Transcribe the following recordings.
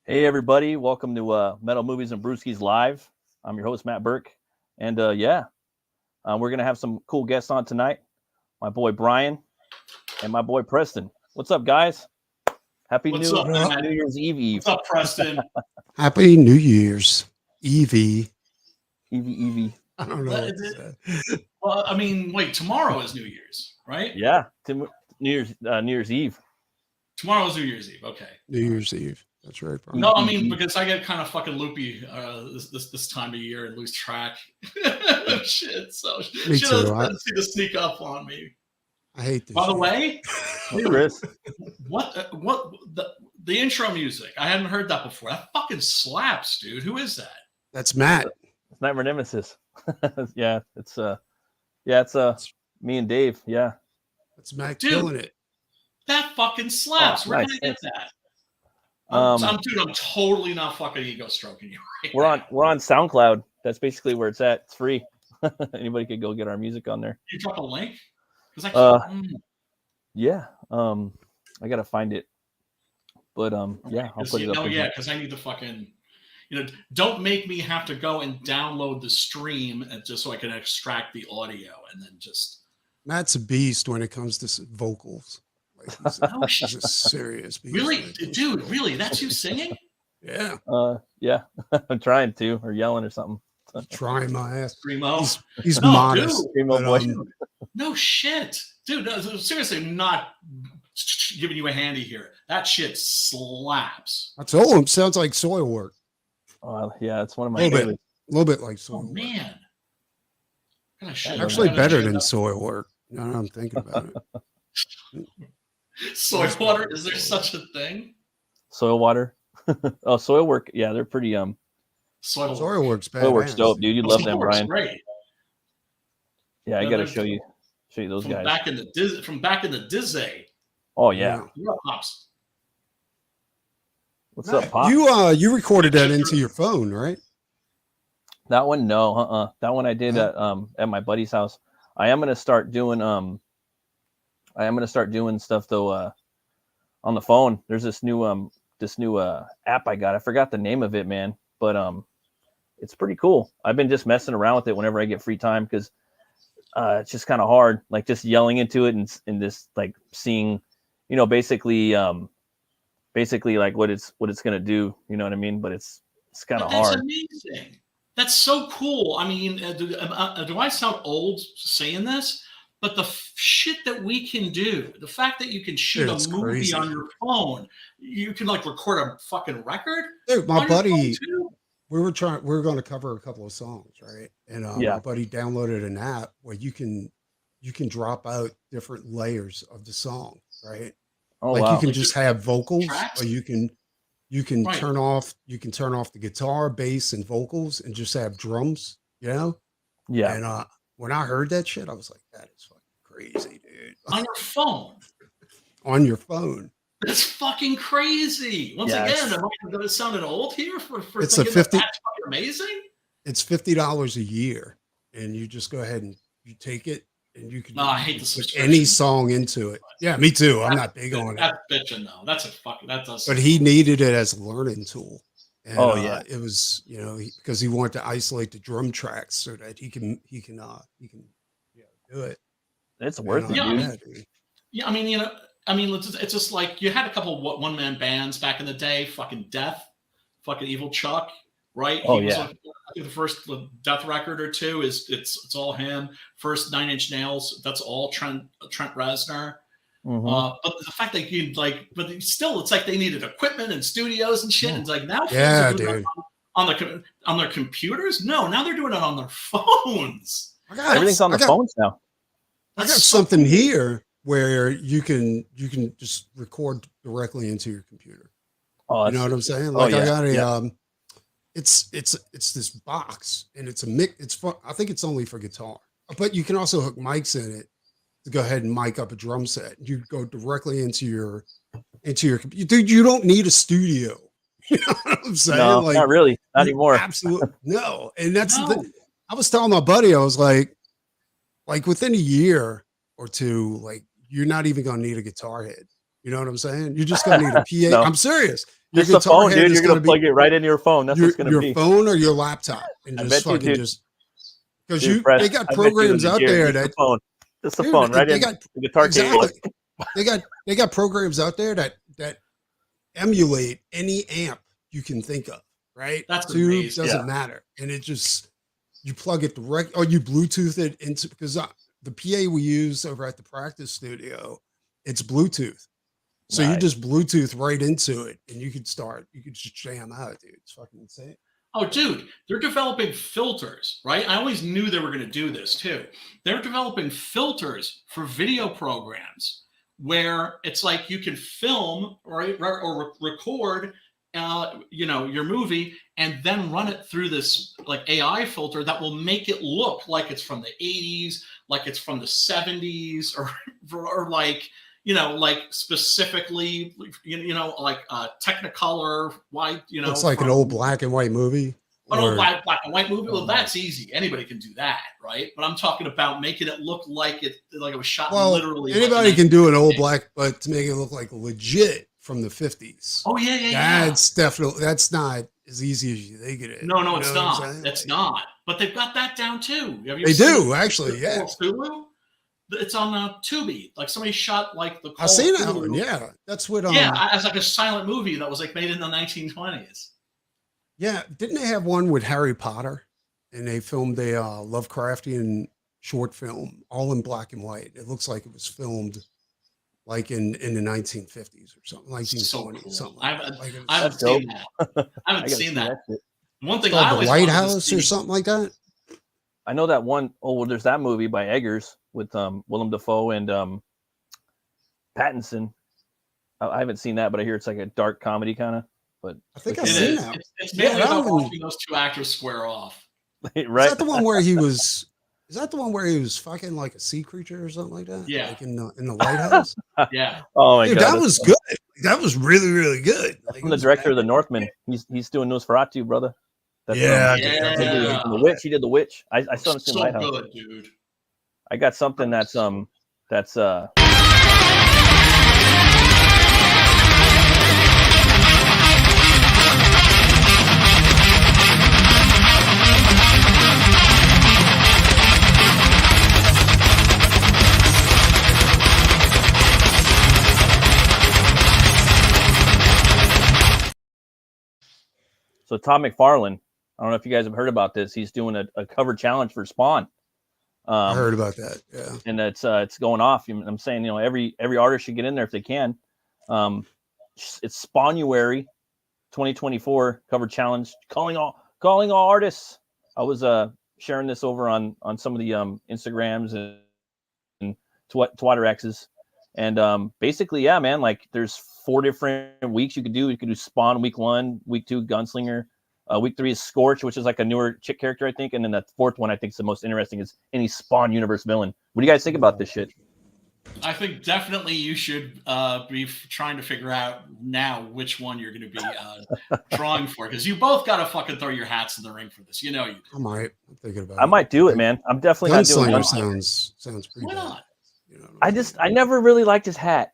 Hey everybody, welcome to Metal Movies and Brewskis Live. I'm your host Matt Burke, and we're gonna have some cool guests on tonight. My boy Brian and my boy Preston. What's up, guys? Happy What's New up, man? New Year's Eve. What's up, Preston? Happy New Year's Evie. Evie. I don't know. What to say. Well, I mean, wait, tomorrow is New Year's, right? Yeah, New Year's Eve. Tomorrow's New Year's Eve. Okay. New Year's Eve. That's right, Brian. No, I mean because I get kind of fucking loopy this time of year and lose track. Shit. So Me she too. doesn't see to sneak up on me. I hate this. By the shit. way, Chris. what the intro music? I hadn't heard that before. That fucking slaps, dude. Who is that? That's Matt. It's Nightmare Nemesis. Yeah, it's me and Dave. Yeah. That's Matt Dude. killing it. That fucking slaps. Oh, Where nice. did I get that? Um, I'm totally not fucking ego stroking you. Right we're on SoundCloud. That's basically where it's at. It's free. Anybody could go get our music on there. You drop a link? Because I can't. Yeah. I gotta find it. But yeah, I'll put it up. Oh yeah, because I need to fucking, don't make me have to go and download the stream just so I can extract the audio and then just. Matt's a beast when it comes to vocals. Like he's a serious beast. Really, dude? Really? That's you singing? Yeah. Yeah. I'm trying to, or yelling or something. Trying my ass. Primo. He's No, modest. dude. Primo voice. No shit, dude. No, seriously, I'm not giving you a handy here. That shit slaps. I told him sounds like SOILWORK. Yeah, it's one of my A little favorites. bit. A little bit like Oh SOILWORK. man. Actually better than SOILWORK. Now I'm thinking about it. Soy water? Is there such a thing? Soil water. Oh, SOILWORK. Yeah, they're pretty SOILWORK's bad. SOILWORK's dope, dude. You'd love them, Soilwork's Brian. Great. Yeah, I Yeah, gotta they're show you those From guys. back in the Dizzy. Oh yeah. You're up, Pops. What's up, Pop? You recorded that into your phone, right? That one, no, that one I did at my buddy's house. I am gonna start doing stuff though on the phone. There's this new app I got. I forgot the name of it, man, but it's pretty cool. I've been just messing around with it whenever I get free time because it's just kind of hard, like just yelling into it and just like seeing, basically like what it's gonna do. You know what I mean? But it's kind of hard. That's amazing. That's so cool. I mean, do I sound old saying this? But the shit that we can do, the fact that you can shoot a movie crazy. on your phone, you can like record a fucking record. Dude, my on your phone, buddy, too? we were going to cover a couple of songs, right? And Yeah. my buddy downloaded an app where you can drop out different layers of the song, right? Oh like wow. you can just have vocals, Tracks? or you can Right. turn off the guitar, bass, and vocals, and just have drums. Yeah. And when I heard that shit, I was like, that is fucking crazy, dude. On your phone. On your phone. That's fucking crazy. Once Yeah, again, am I going to sound old here for It's a thinking 50 that's fucking amazing? It's $50 a year, and you just go ahead and you take it, and you can. No, I hate the put subscription. any song into it. Yeah, me too. I'm not big on it. That's bitching though. That's a fucking. That does. But he needed it as a learning tool. And, Oh, yeah. It was because he wanted to isolate the drum tracks so that he can do it. It's worth it, Yeah, dude. dude. Yeah, I mean, it's just like you had a couple of one-man bands back in the day. Fucking Death, fucking Evil Chuck, right? Oh, He was yeah. like, I think the first Death record or two is it's all him. First 9 Inch Nails, that's all Trent Reznor. Mhm. But the fact that you but still, it's like they needed equipment and studios and shit. And it's like now, folks Yeah, are doing dude. it on their computers. No, now they're doing it on their phones. Everything's on the phones now. I got That's something here where you can just record directly into your computer. Oh, You know what I'm saying? Oh, Like yeah, I got a yeah. it's this box, and it's a mic. It's fun. I think it's only for guitar, but you can also hook mics in it to go ahead and mic up a drum set. You go directly into your computer. Dude, you don't need a studio. You know what I'm saying? No, Like, not really. Not anymore. Absolutely no. And that's No. I was telling my buddy, I was like within a year or two, like you're not even gonna need a guitar head. You know what I'm saying? You're just gonna need a PA. No. I'm serious. Your Just a guitar phone, head dude. is You're gonna be plug it right into your phone. That's what's gonna your be. phone or your laptop, and I just bet you, fucking dude. just because Dude, Fred, they got I bet you programs legit, out there just that the phone. Just the dude, phone, right they in got the guitar exactly. cable. They got programs out there that emulate any amp you can think of. Right? That's Tube amazing. doesn't Yeah. matter, and it just you plug it direct or you Bluetooth it into because the PA we use over at the practice studio, it's Bluetooth. So you Nice. just Bluetooth right into it, and you could just jam out, dude. It's fucking insane. Oh, dude, they're developing filters, right? I always knew they were going to do this too. They're developing filters for video programs where it's like you can film, right, or record, your movie, and then run it through this like AI filter that will make it look like it's from the 80s, like it's from the 70s, or like, like specifically, like Technicolor, white, Looks like an old black and white movie. An old black and white movie. Well, that's easy. Anybody can do that, right? But I'm talking about making it look like it was shot literally. Anybody can do an old black, but to make it look like legit from the 50s. Oh yeah. That's not as easy as you think it is. No, it's not. It's not. But they've got that down too. They do actually. Yeah. Hulu? It's on Tubi. Like somebody shot like the. I've seen that one. Yeah, that's what. Yeah, as like a silent movie that was like made in the 1920s. Yeah, didn't they have one with Harry Potter, and they filmed a Lovecraftian short film, all in black and white. It looks like it was filmed like in the 1950s or something, 1920s, so cool. something. I haven't dope. seen that. I haven't seen that. One thing Called I The always Lighthouse or something like that. I know that one. Oh, well, there's that movie by Eggers with Willem Dafoe and Pattinson. I haven't seen that, but I hear it's like a dark comedy kind of. But I think I've seen that. It's mainly about watching those two actors square off. Right? Is that the one where he was? Is that the one where he was fucking like a sea creature or something like that? Yeah. Like in the lighthouse. Yeah. Oh my god, that was good. That was really, really good. Like, I'm the director of The Northman. He's doing Nosferatu, brother. That's, yeah. The Witch. He did The Witch. I still haven't seen so Lighthouse. Good, dude. I got something that's So Todd McFarlane, I don't know if you guys have heard about this. He's doing a cover challenge for Spawn. I heard about that. Yeah, and it's going off. I'm saying, every artist should get in there if they can. It's Spawnuary 2024 cover challenge. Calling all artists. I was sharing this over on some of the Instagrams and Twitter X's, and basically, yeah, man. Like there's 4 different weeks you could do. You could do Spawn week 1, week 2 Gunslinger, week 3 is Scorch, which is like a newer chick character, I think, and then the 4th one I think is the most interesting is any Spawn universe villain. What do you guys think about this shit? I think definitely you should be trying to figure out now which one you're going to be drawing for, because you both got to fucking throw your hats in the ring for this. You know you do. I might. I'm thinking about. I might do it, man. I'm definitely not doing it. Sounds pretty. Why not? You know, I never really liked his hat.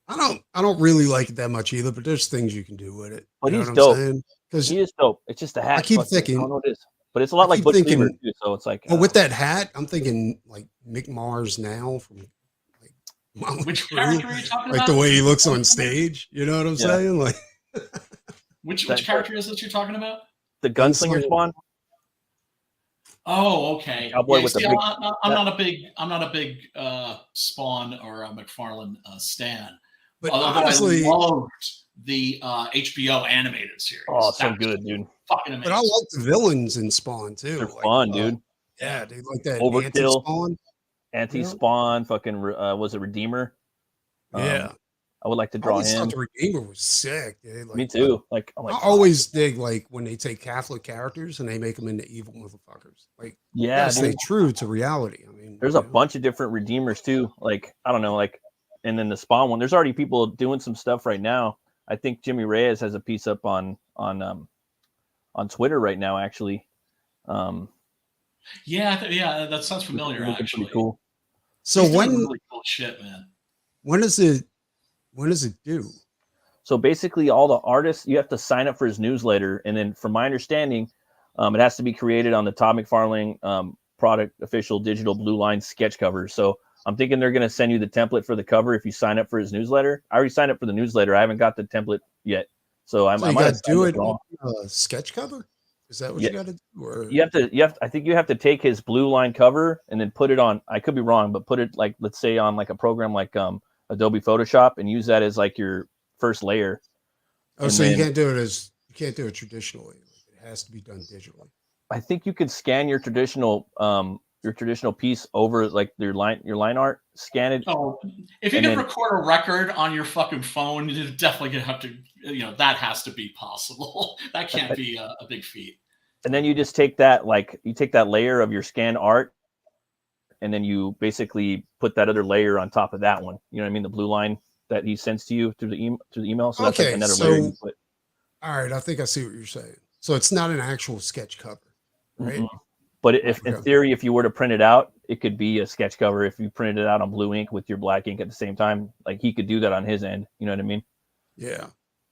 I don't really like it that much either, but there's things you can do with it. But you he's dope. Because he is dope. It's just a hat. I keep but thinking. I don't know what it is. But it's a lot like Butch Lever too. So it's like. Well, with that hat, I'm thinking like Mick Mars now from like. Which character are you talking like about? The way he looks on stage. You know what I'm saying? Like. which character is that you're talking about? The Gunslinger Spawn. Oh, okay. Cowboy with see, big, I'm not a big Spawn or McFarlane stan. But although honestly, I loved the HBO animated series. Oh, so good, dude. Fucking amazing. But I like the villains in Spawn too. They're fun, dude. Yeah, they like that Overkill, Anti-Spawn, fucking was it Redeemer? Yeah. I would like to draw him. I thought the Redeemer was sick, dude. Like, me too. Like I always dig like when they take Catholic characters and they make them into evil motherfuckers. Like, yeah, stay true to reality. I mean, there's a bunch of different Redeemers too. Like I don't know, like, and then the Spawn one. There's already people doing some stuff right now. I think Jimmy Reyes has a piece up on Twitter right now, actually. Yeah, that sounds familiar. Actually, pretty cool. So when really cool shit, man. When is it? When does it do? So basically, all the artists, you have to sign up for his newsletter, and then, from my understanding, it has to be created on the Todd McFarlane product official digital blue line sketch cover. So I'm thinking they're going to send you the template for the cover if you sign up for his newsletter. I already signed up for the newsletter. I haven't got the template yet, so I So you might got have to do it wrong. on a sketch cover. Is that what Yeah. you got to do? Or I think you have to take his blue line cover and then put it on. I could be wrong, but put it, like, let's say, on like a program like Adobe Photoshop, and use that as like your first layer. oh, so you can't do it traditionally. It has to be done digitally. I think you can scan your traditional piece over, like, your line art, scan it. Oh, if you can record a record on your fucking phone, you're definitely gonna have to, that has to be possible. That can't be a big feat. And then you just take that, layer of your scanned art, and then you basically put that other layer on top of that one. You know what I mean? The blue line that he sends to you through the email. So that's like another layer you put. All right, I think I see what you're saying. So it's not an actual sketch cover, right? Mm-hmm. But if in theory, if you were to print it out, it could be a sketch cover. If you printed it out on blue ink with your black ink at the same time, like, he could do that on his end. You know what I mean? Yeah.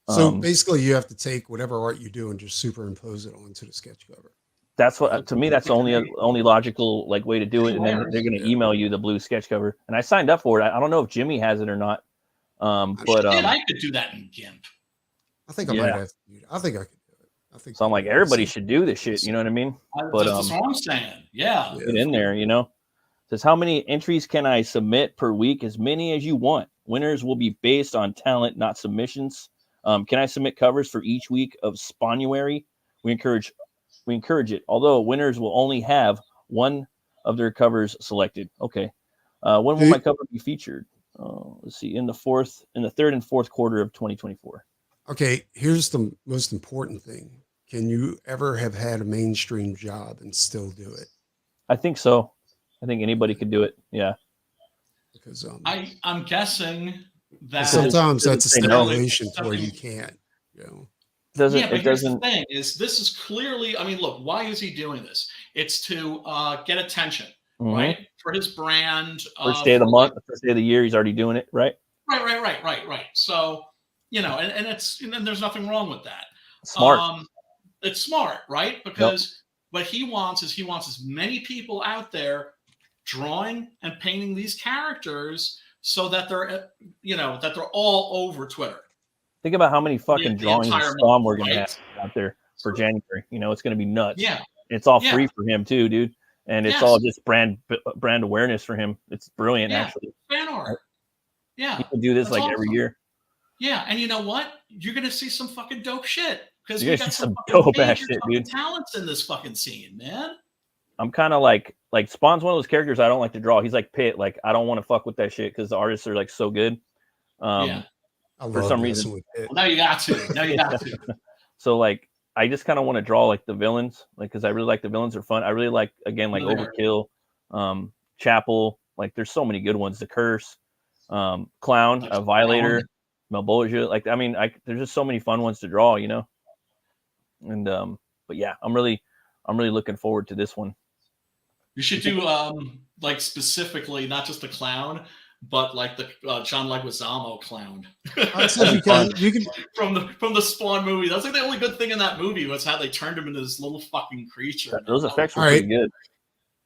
So basically, you have to take whatever art you do and just superimpose it onto the sketch cover. That's what, to me, that's the only logical, like, way to do it. And then they're going to email you the blue sketch cover. And I signed up for it. I don't know if Jimmy has it or not. But I could do that in GIMP. I think I might have to do it. I think I could do it. I think so. I'm like, everybody should do this shit. You know what I mean? But that's what I'm saying. Yeah. Get in there, It says, how many entries can I submit per week? As many as you want. Winners will be based on talent, not submissions. Can I submit covers for each week of Sponuary? We encourage it. Although winners will only have one of their covers selected. Okay. When will my cover be featured? Let's see. In the third and fourth quarter of 2024. Okay. Here's the most important thing. Can you ever have had a mainstream job and still do it? I think so. I think anybody could do it. Yeah. Because I'm guessing that sometimes that's a stipulation where you can't. Here's the thing: is this is clearly. I mean, look, why is he doing this? It's to get attention, right? For his brand. First day of the month, first day of the year, he's already doing it, right? Right. So, and there's nothing wrong with that. Smart. It's smart, right? Because what he wants is as many people out there drawing and painting these characters so that they're, that they're all over Twitter. Think about how many fucking drawings of Spawn we're gonna have out there for January. It's gonna be nuts. Yeah. It's all free for him too, dude. And it's all just brand awareness for him. It's brilliant, actually. Fan art. Yeah. He can do this every year. Yeah, and you know what? You're gonna see some fucking dope shit because we got some dope ass shit, dude. Talents in this fucking scene, man. I'm kind of like Spawn's one of those characters I don't like to draw. He's like Pitt. Like, I don't want to fuck with that shit because the artists are like so good. For some reason. Well, now you got to. So like, I just kind of want to draw like the villains, like, because I really like the villains. Are fun. I really like, again, like Overkill, Chapel. Like, there's so many good ones. The Curse, Clown, Violator, Malbolgia. Like, I mean, there's just so many fun ones to draw, And but yeah, I'm really looking forward to this one. You should do like specifically not just the Clown, but like the John Leguizamo Clown. you can from the Spawn movie. That's like the only good thing in that movie was how they turned him into this little fucking creature. Those effects were pretty good.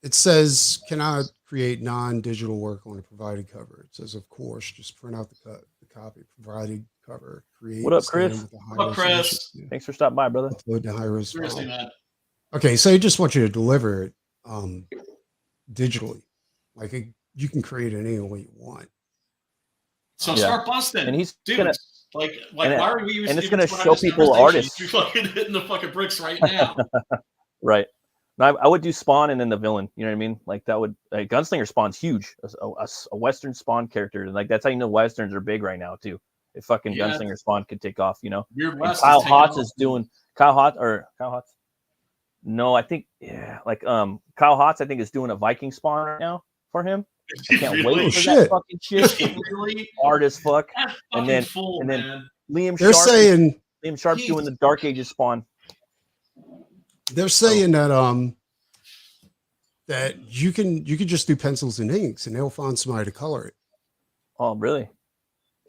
It says, can I create non-digital work on a provided cover? It says, of course, just print out the copy, provided cover, create. What up, Chris? What up, Chris? Thanks for stopping by, brother. Upload to high-res Seriously, man. Okay, so I just want you to deliver it digitally. Like, you can create it any way you want. So start busting. And he's dude, why are we using? And it's gonna show people artists. You fucking hitting the fucking bricks right now. Right. Now, I would do Spawn and then the villain. You know what I mean? Like, that would Gunslinger Spawn's huge. A Western Spawn character. And like, that's how you know Westerns are big right now too. If fucking Gunslinger Spawn could take off, Kyle Hotz is doing Kyle Hotz. No, I think Kyle Hotz I think is doing a Viking Spawn right now for him. I can't wait for that fucking shit. Really? Hard as fuck. And then Liam Sharp's doing the Dark Ages Spawn. They're saying that that you can just do pencils and inks and they'll find somebody to color it. Oh, really?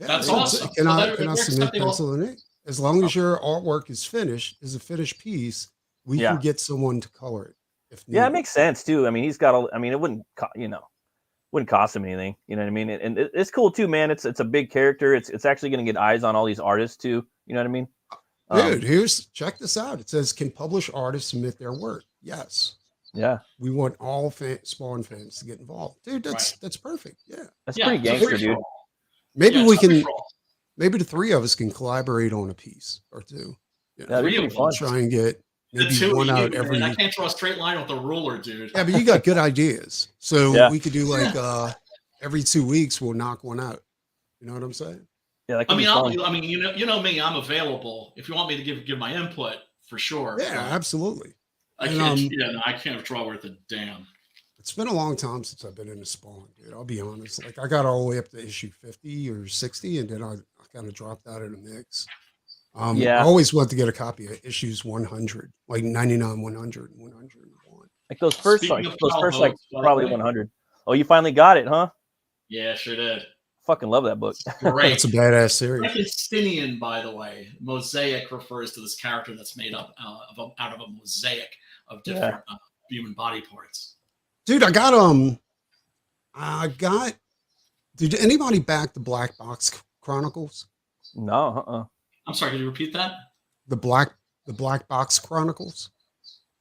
Yeah, That's dude, awesome. Can So I they're submit accepting all. pencil and ink? As long as your artwork is a finished piece, we Yeah. can get someone to color it if Yeah, it needed. makes sense too. I mean, he's got all. I mean, it wouldn't cost him anything. You know what I mean? And it's cool too, man. It's a big character. It's actually going to get eyes on all these artists too. You know what I mean? Dude, check this out. It says, can published artists submit their work? Yes. Yeah, We want all Spawn fans to get involved. Dude, that's perfect. Yeah. that's Yeah, pretty it's a gangster, free for dude. all. Maybe Yeah, we it's a free can, for all. maybe the three of us can collaborate on a piece or two. You know, That'd be Three pretty of fun. them. try and get The maybe two one of you, out every. man, I can't draw a straight line with a ruler, dude. Yeah, but you got good ideas. So Yeah. we could do like every 2 weeks we'll knock one out. You know what I'm saying? Yeah, that could I be mean, fun. you know me, I'm available. If you want me to give my input, for sure. Yeah, But absolutely. I And, can't. No, I can't draw worth a damn. It's been a long time since I've been in a Spawn, dude. I'll be honest. Like I got all the way up to issue 50 or 60, and then I kind of dropped out of the mix. I always want to get a copy of issues 100, like 99, 100, and 101. Like those first, Speaking like, of those first, like, childhoods, by the probably way. 100. Oh, you finally got it, huh? Yeah, sure did. Fucking love that book. Great. That's a badass series. Frankensteinian, by the way. Mosaic refers to this character that's made up out of a mosaic of different human body parts. Dude, did anybody back the Black Box Chronicles? No, I'm sorry, can you repeat that? The Black Box Chronicles?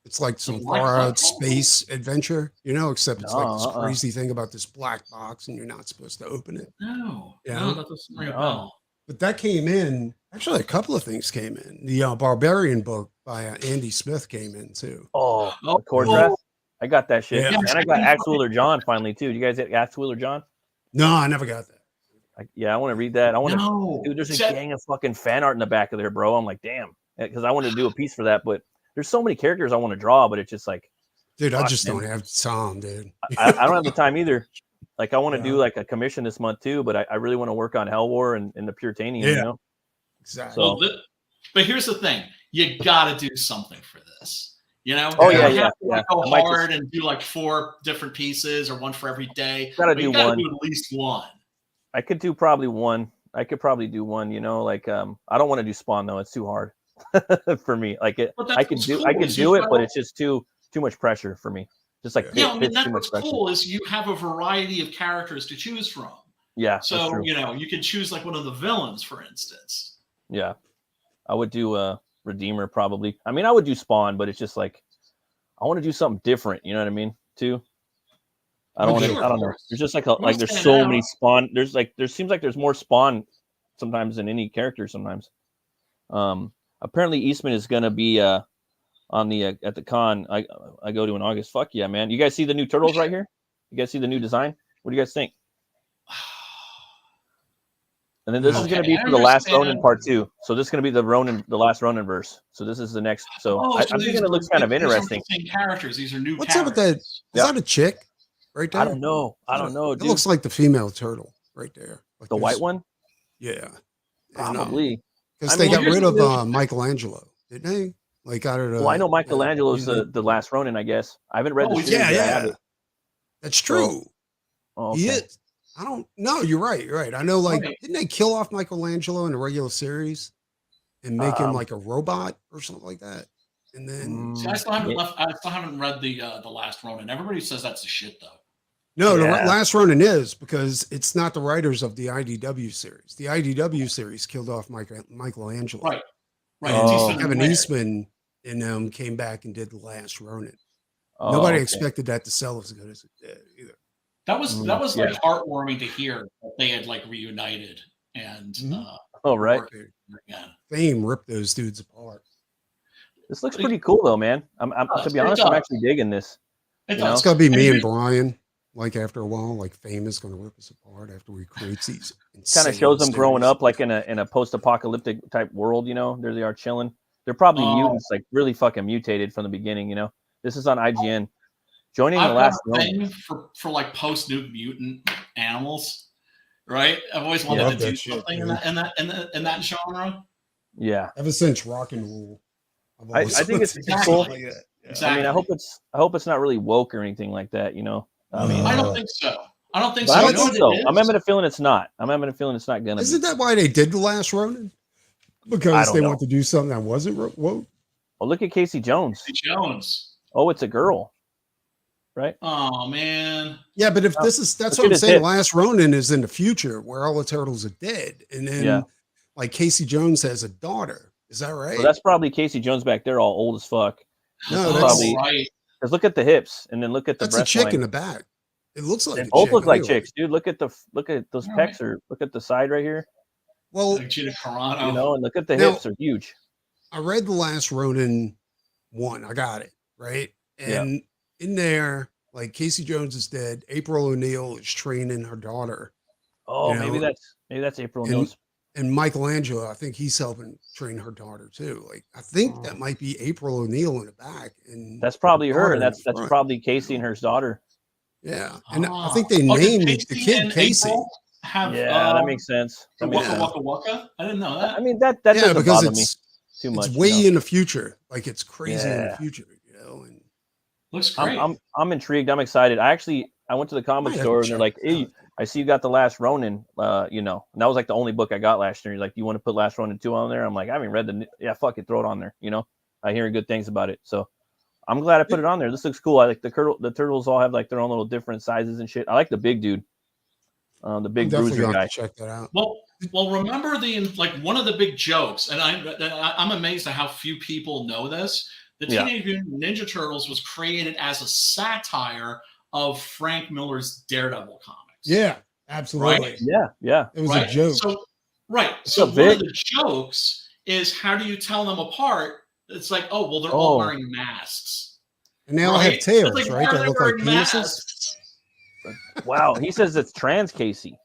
It's like some far out space adventure, you know, except it's like this crazy thing about this black box and you're not supposed to open it. No, Yeah. no, that doesn't ring a bell. But that came in. Actually, a couple of things came in. The Barbarian book by Andy Smith came in too. the core dress. I got that shit. Yeah. And I got Axe Wheeler John finally too. You guys get Axe Wheeler John? No, I never got that. I want to read that. I want to. No. Dude, there's a gang of fucking fan art in the back of there, bro. I'm like, damn, because I wanted to do a piece for that, but there's so many characters I want to draw, but it's just like, dude, I just don't have time, dude. I don't have the time either. Like, I want to do like a commission this month too, but I really want to work on Hell War and the Puritanian. You know, exactly. So, but here's the thing: you got to do something for this. You know? Oh you yeah, have yeah. to go hard and do like 4 different pieces or one for every day. Gotta do one. Do at least one. I could do probably one. I could probably do one. You know, like I don't want to do Spawn though; it's too hard for me. Like I could do it, but it's just too much pressure for me. Just like I mean that's what's cool is you have a variety of characters to choose from. Yeah. So you know you can choose like one of the villains, for instance. Yeah, I would do Redeemer probably. I mean, I would do Spawn, but it's just like I want to do something different. You know what I mean? Too. I don't want to. I don't know. There's just like there's so many Spawn. There seems like there's more Spawn sometimes than any character sometimes. Apparently Eastman is gonna be on the at the con I go to in August. Fuck yeah, man! You guys see the new turtles right here? You guys see the new design? What do you guys think? And then this is going to be for the last Ronin part 2. So this is going to be the last Ronin verse. So this is the next. So I'm thinking it looks kind of interesting. These are the same characters. These are new. What's up with that? Is that a chick right there? I don't know. Dude. It looks like the female turtle right there. Like the white one. Yeah. Probably. Because they got rid of Michelangelo, didn't they? Like out of. Well, I know Michelangelo's the last Ronin. I guess I haven't read the series. Yeah. That's true. Oh, okay. He is. I don't know. You're right. You're right. I know. Like, didn't they kill off Michelangelo in the regular series and make him like a robot or something like that? And then I still haven't read the last Ronin. Everybody says that's a shit though. No, the last Ronin is because it's not the writers of the IDW series. The IDW series killed off Michelangelo. Right. Kevin Eastman and them came back and did the last Ronin. Nobody expected that to sell as good as it did either. That was like heartwarming to hear that they had like reunited and right. Again. Fame ripped those dudes apart. This looks pretty cool though, man. I'm to be honest, I'm actually digging this. It's gonna be me and Brian. Like after a while, like Fame is gonna rip us apart after we create these. Kind of shows them growing up like in a post-apocalyptic type world, you know. There they are chilling. They're probably mutants, like really fucking mutated from the beginning, you know. This is on IGN. Joining the last thing for like post-nuke mutant animals, right? I've always wanted to do something in that genre. Yeah. Ever since Rock and Roll, I think it's cool. Exactly. I mean, I hope it's not really woke or anything like that, you know. I don't think so. I don't think But so. I You don't know think what so. it I'm is? having a feeling it's not. I'm having a feeling it's not gonna Isn't be. that why they did The Last Ronin? I Because don't they know. want to do something that wasn't woke. Oh, look at Casey Jones. Jones. Oh, it's a girl, right? Oh man. Yeah, but if Oh, that's look what at I'm his saying. hips. Last Ronin is in the future where all the turtles are dead, and then Yeah. like Casey Jones has a daughter. Is that right? So that's probably Casey Jones back there, all old as fuck. No, This is that's probably right. because look at the hips and then look at the that's a breast chick line. in the back. It looks like They a both chick look like anyway. chicks, dude. Look at those All pecs right. or look at the side right here. Well, Like Gina Carano. You know, and look at the Now- hips are huge. I read The Last Ronin 1. I got it right, Yeah. and in there, like Casey Jones is dead. April O'Neil is training her daughter, Oh, you maybe know, that's April and O'Neil's. and Michelangelo. I think he's helping train her daughter too. Like I think that might be April O'Neil in the back, and That's probably her, daughter and in that's the front. probably Casey and her daughter. Yeah, and I think Ah. they Oh, did named the Casey kid and Casey. April have Yeah, that makes sense. the That makes Waka sense. Waka Waka? I didn't know that. I mean that Yeah, doesn't because bother me too much. it's way you know? in the future. Like it's crazy in the Yeah. future, you know. And Looks great. I'm intrigued. I'm excited. I went to the comic Might have store to and they're check like, this "Hey, out. I see you got the Last Ronin." You know, and that was like the only book I got last year. He's like, "Do you want to put Last Ronin 2 on there?" I'm like, "I haven't read yeah, fuck it, throw it on there." You know, I hear good things about it, so I'm glad I put it on there. This looks cool. I like the turtles all have like their own little different sizes and shit. I like the big dude, the I'm big definitely bruiser gonna guy. have to check that out. Well, remember like one of the big jokes, and I'm amazed at how few people know this. The Yeah. Teenage Mutant Ninja Turtles was created as a satire of Frank Miller's Daredevil comics. Yeah, absolutely. Right? Yeah. It was Right. a joke. So up, one of Vic? the jokes is how do you tell them apart? It's like, oh, well, they're all Oh. wearing masks. And they all have Right? tails, It's like, right? why are That they look like wearing penises. masks? Wow, he says it's trans Casey.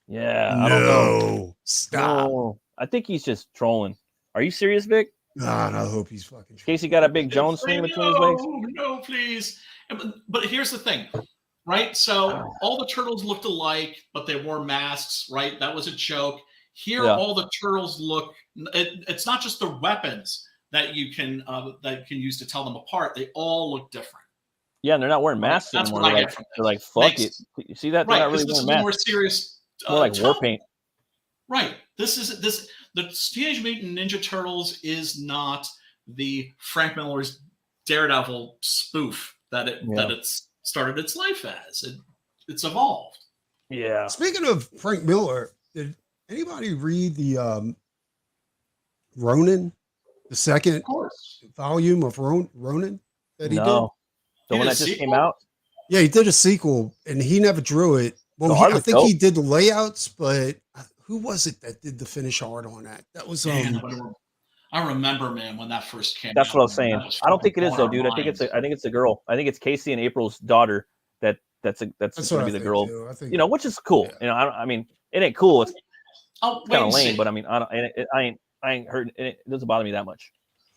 Yeah, I don't know. No, stop. No, I think he's just trolling. Are you serious, Vic? God, I hope he's fucking. Casey got a big Jones It's like, swing between his legs. No, please. But here's the thing, right? So all the turtles looked alike, but they wore masks, right? That was a joke. Here, Yeah. all the turtles look. It's not just the weapons that you can use to tell them apart. They all look different. Yeah, and they're not wearing Right? masks That's anymore. what I They're get like, from they're like, this. fuck it. You see that? They're Right, not because really this is wearing a more masks. serious. It's more like war tone. paint. Right. The Teenage Mutant Ninja Turtles is not the Frank Miller's Daredevil spoof that it's started its life as. It's evolved. Yeah. Speaking of Frank Miller, did anybody read the Ronin, the second Of course. volume of Ronin that he did? No. The He one did that a just came sequel? out? Yeah, he did a sequel, and he never drew it. Well, The art I looked think he dope. did the layouts, but who was it that did the finish art on that? That was Man, I remember, man, when that first came That's out. what I was man, saying. that was I don't think it is though, blowing dude. our I think minds. it's a girl. I think it's Casey and April's daughter that's what gonna I be the think girl. too. I think You know, which is cool. Yeah. You know, I mean, it ain't cool. It's Oh, wait kind of and lame, see. but I mean, I ain't heard. It doesn't bother me that much.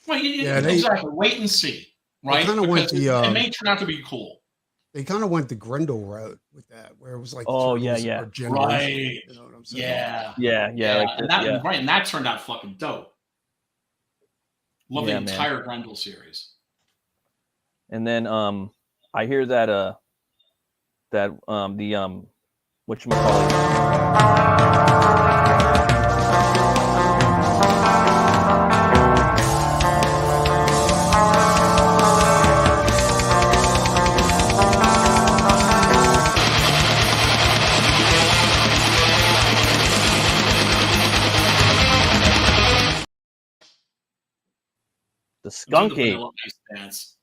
Right, Yeah, exactly. Wait and see. Right, kinda went because the, it may turn out to be cool. they kind of went the Grendel route with that, where it was like, the Oh, yeah, turtles yeah. are generations, Right. You know what I'm saying? Yeah. Yeah. Like and this, that yeah. right, and that turned out fucking dope. Love Yeah, the man. entire Grendel series. And then I hear that the whatchamacallit. The skunk Do the ape. Vanilla Ice dance.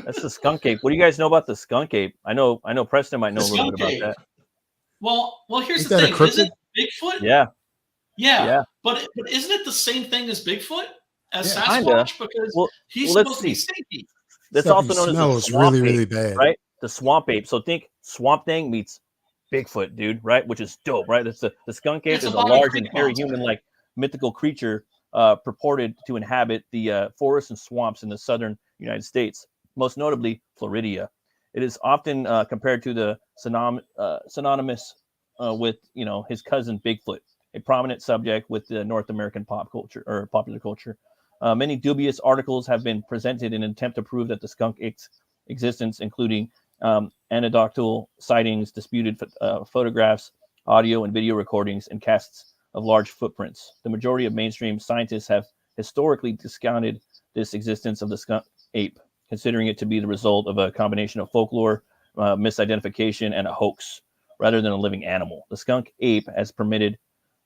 That's the skunk ape. What do you guys know about the skunk ape? I know Preston might know The a little bit skunk about ape. that. Well, here's Ain't the that a thing. cryptid? Isn't Bigfoot? Yeah. Yeah. But isn't it the same thing as Bigfoot? As Yeah, Sasquatch? Because Well, he's let's supposed to be see. stinky. That's Stuff also you known as smell the is swamp really, really ape, bad. right? The swamp ape. So think Swamp Thing meets Bigfoot, dude, right? Which is dope, right? That's the skunk ape It's a is a Bonnie large Creek and hairy monster. human-like mythical creature purported to inhabit the forests and swamps in the southern United States, most notably Florida. It is often compared to the synonymous with his cousin Bigfoot, a prominent subject with the North American pop culture or popular culture. Many dubious articles have been presented in an attempt to prove that the skunk ape's existence, including anecdotal sightings, disputed photographs, audio and video recordings, and casts of large footprints. The majority of mainstream scientists have historically discounted this existence of the skunk ape, considering it to be the result of a combination of folklore, misidentification, and a hoax, rather than a living animal. The skunk ape has permeated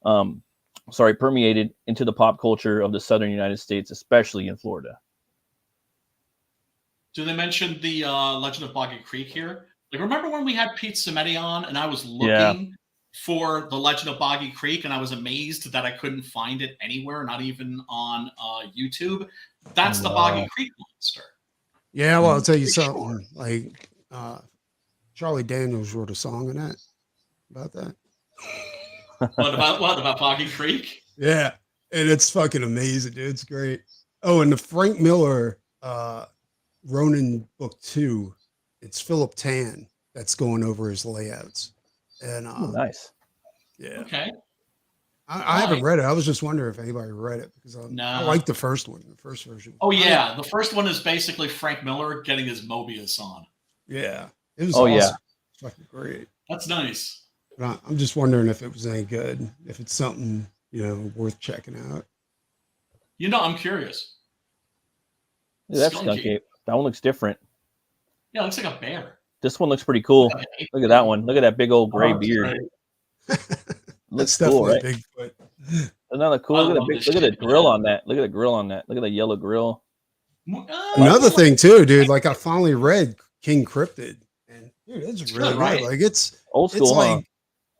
into the pop culture of the southern United States, especially in Florida. Do they mention the Legend of Boggy Creek here? Like, remember when we had Pete Cimetti on and I was looking for the Legend of Boggy Creek and I was amazed that I couldn't find it anywhere, not even on YouTube? That's the Boggy Creek monster. Yeah, well, I'll tell you something. Like, Charlie Daniels wrote a song in that about that. What about Boggy Creek? Yeah, and it's fucking amazing, dude. It's great. Oh, and the Frank Miller Ronin book 2, it's Philip Tan that's going over his layouts. And nice. Yeah. Okay. I haven't read it. I was just wondering if anybody read it because I like the first one, the first version. Oh yeah, the first one is basically Frank Miller getting his Mobius on. Yeah, it was awesome. Yeah, it's fucking great. That's nice. But I'm just wondering if it was any good, if it's something worth checking out. I'm curious. Yeah, that's skunk ape. That one looks different. Yeah, it looks like a bear. This one looks pretty cool. Look at that one. Look at that big old gray beard. Looks cool, right? Bigfoot. Another cool. Look at the grill on that. Look at the grill on that. Look at the yellow grill. Another thing too, dude. Like I finally read King Cryptid, and dude, it's really good. Right. Like it's old school. It's like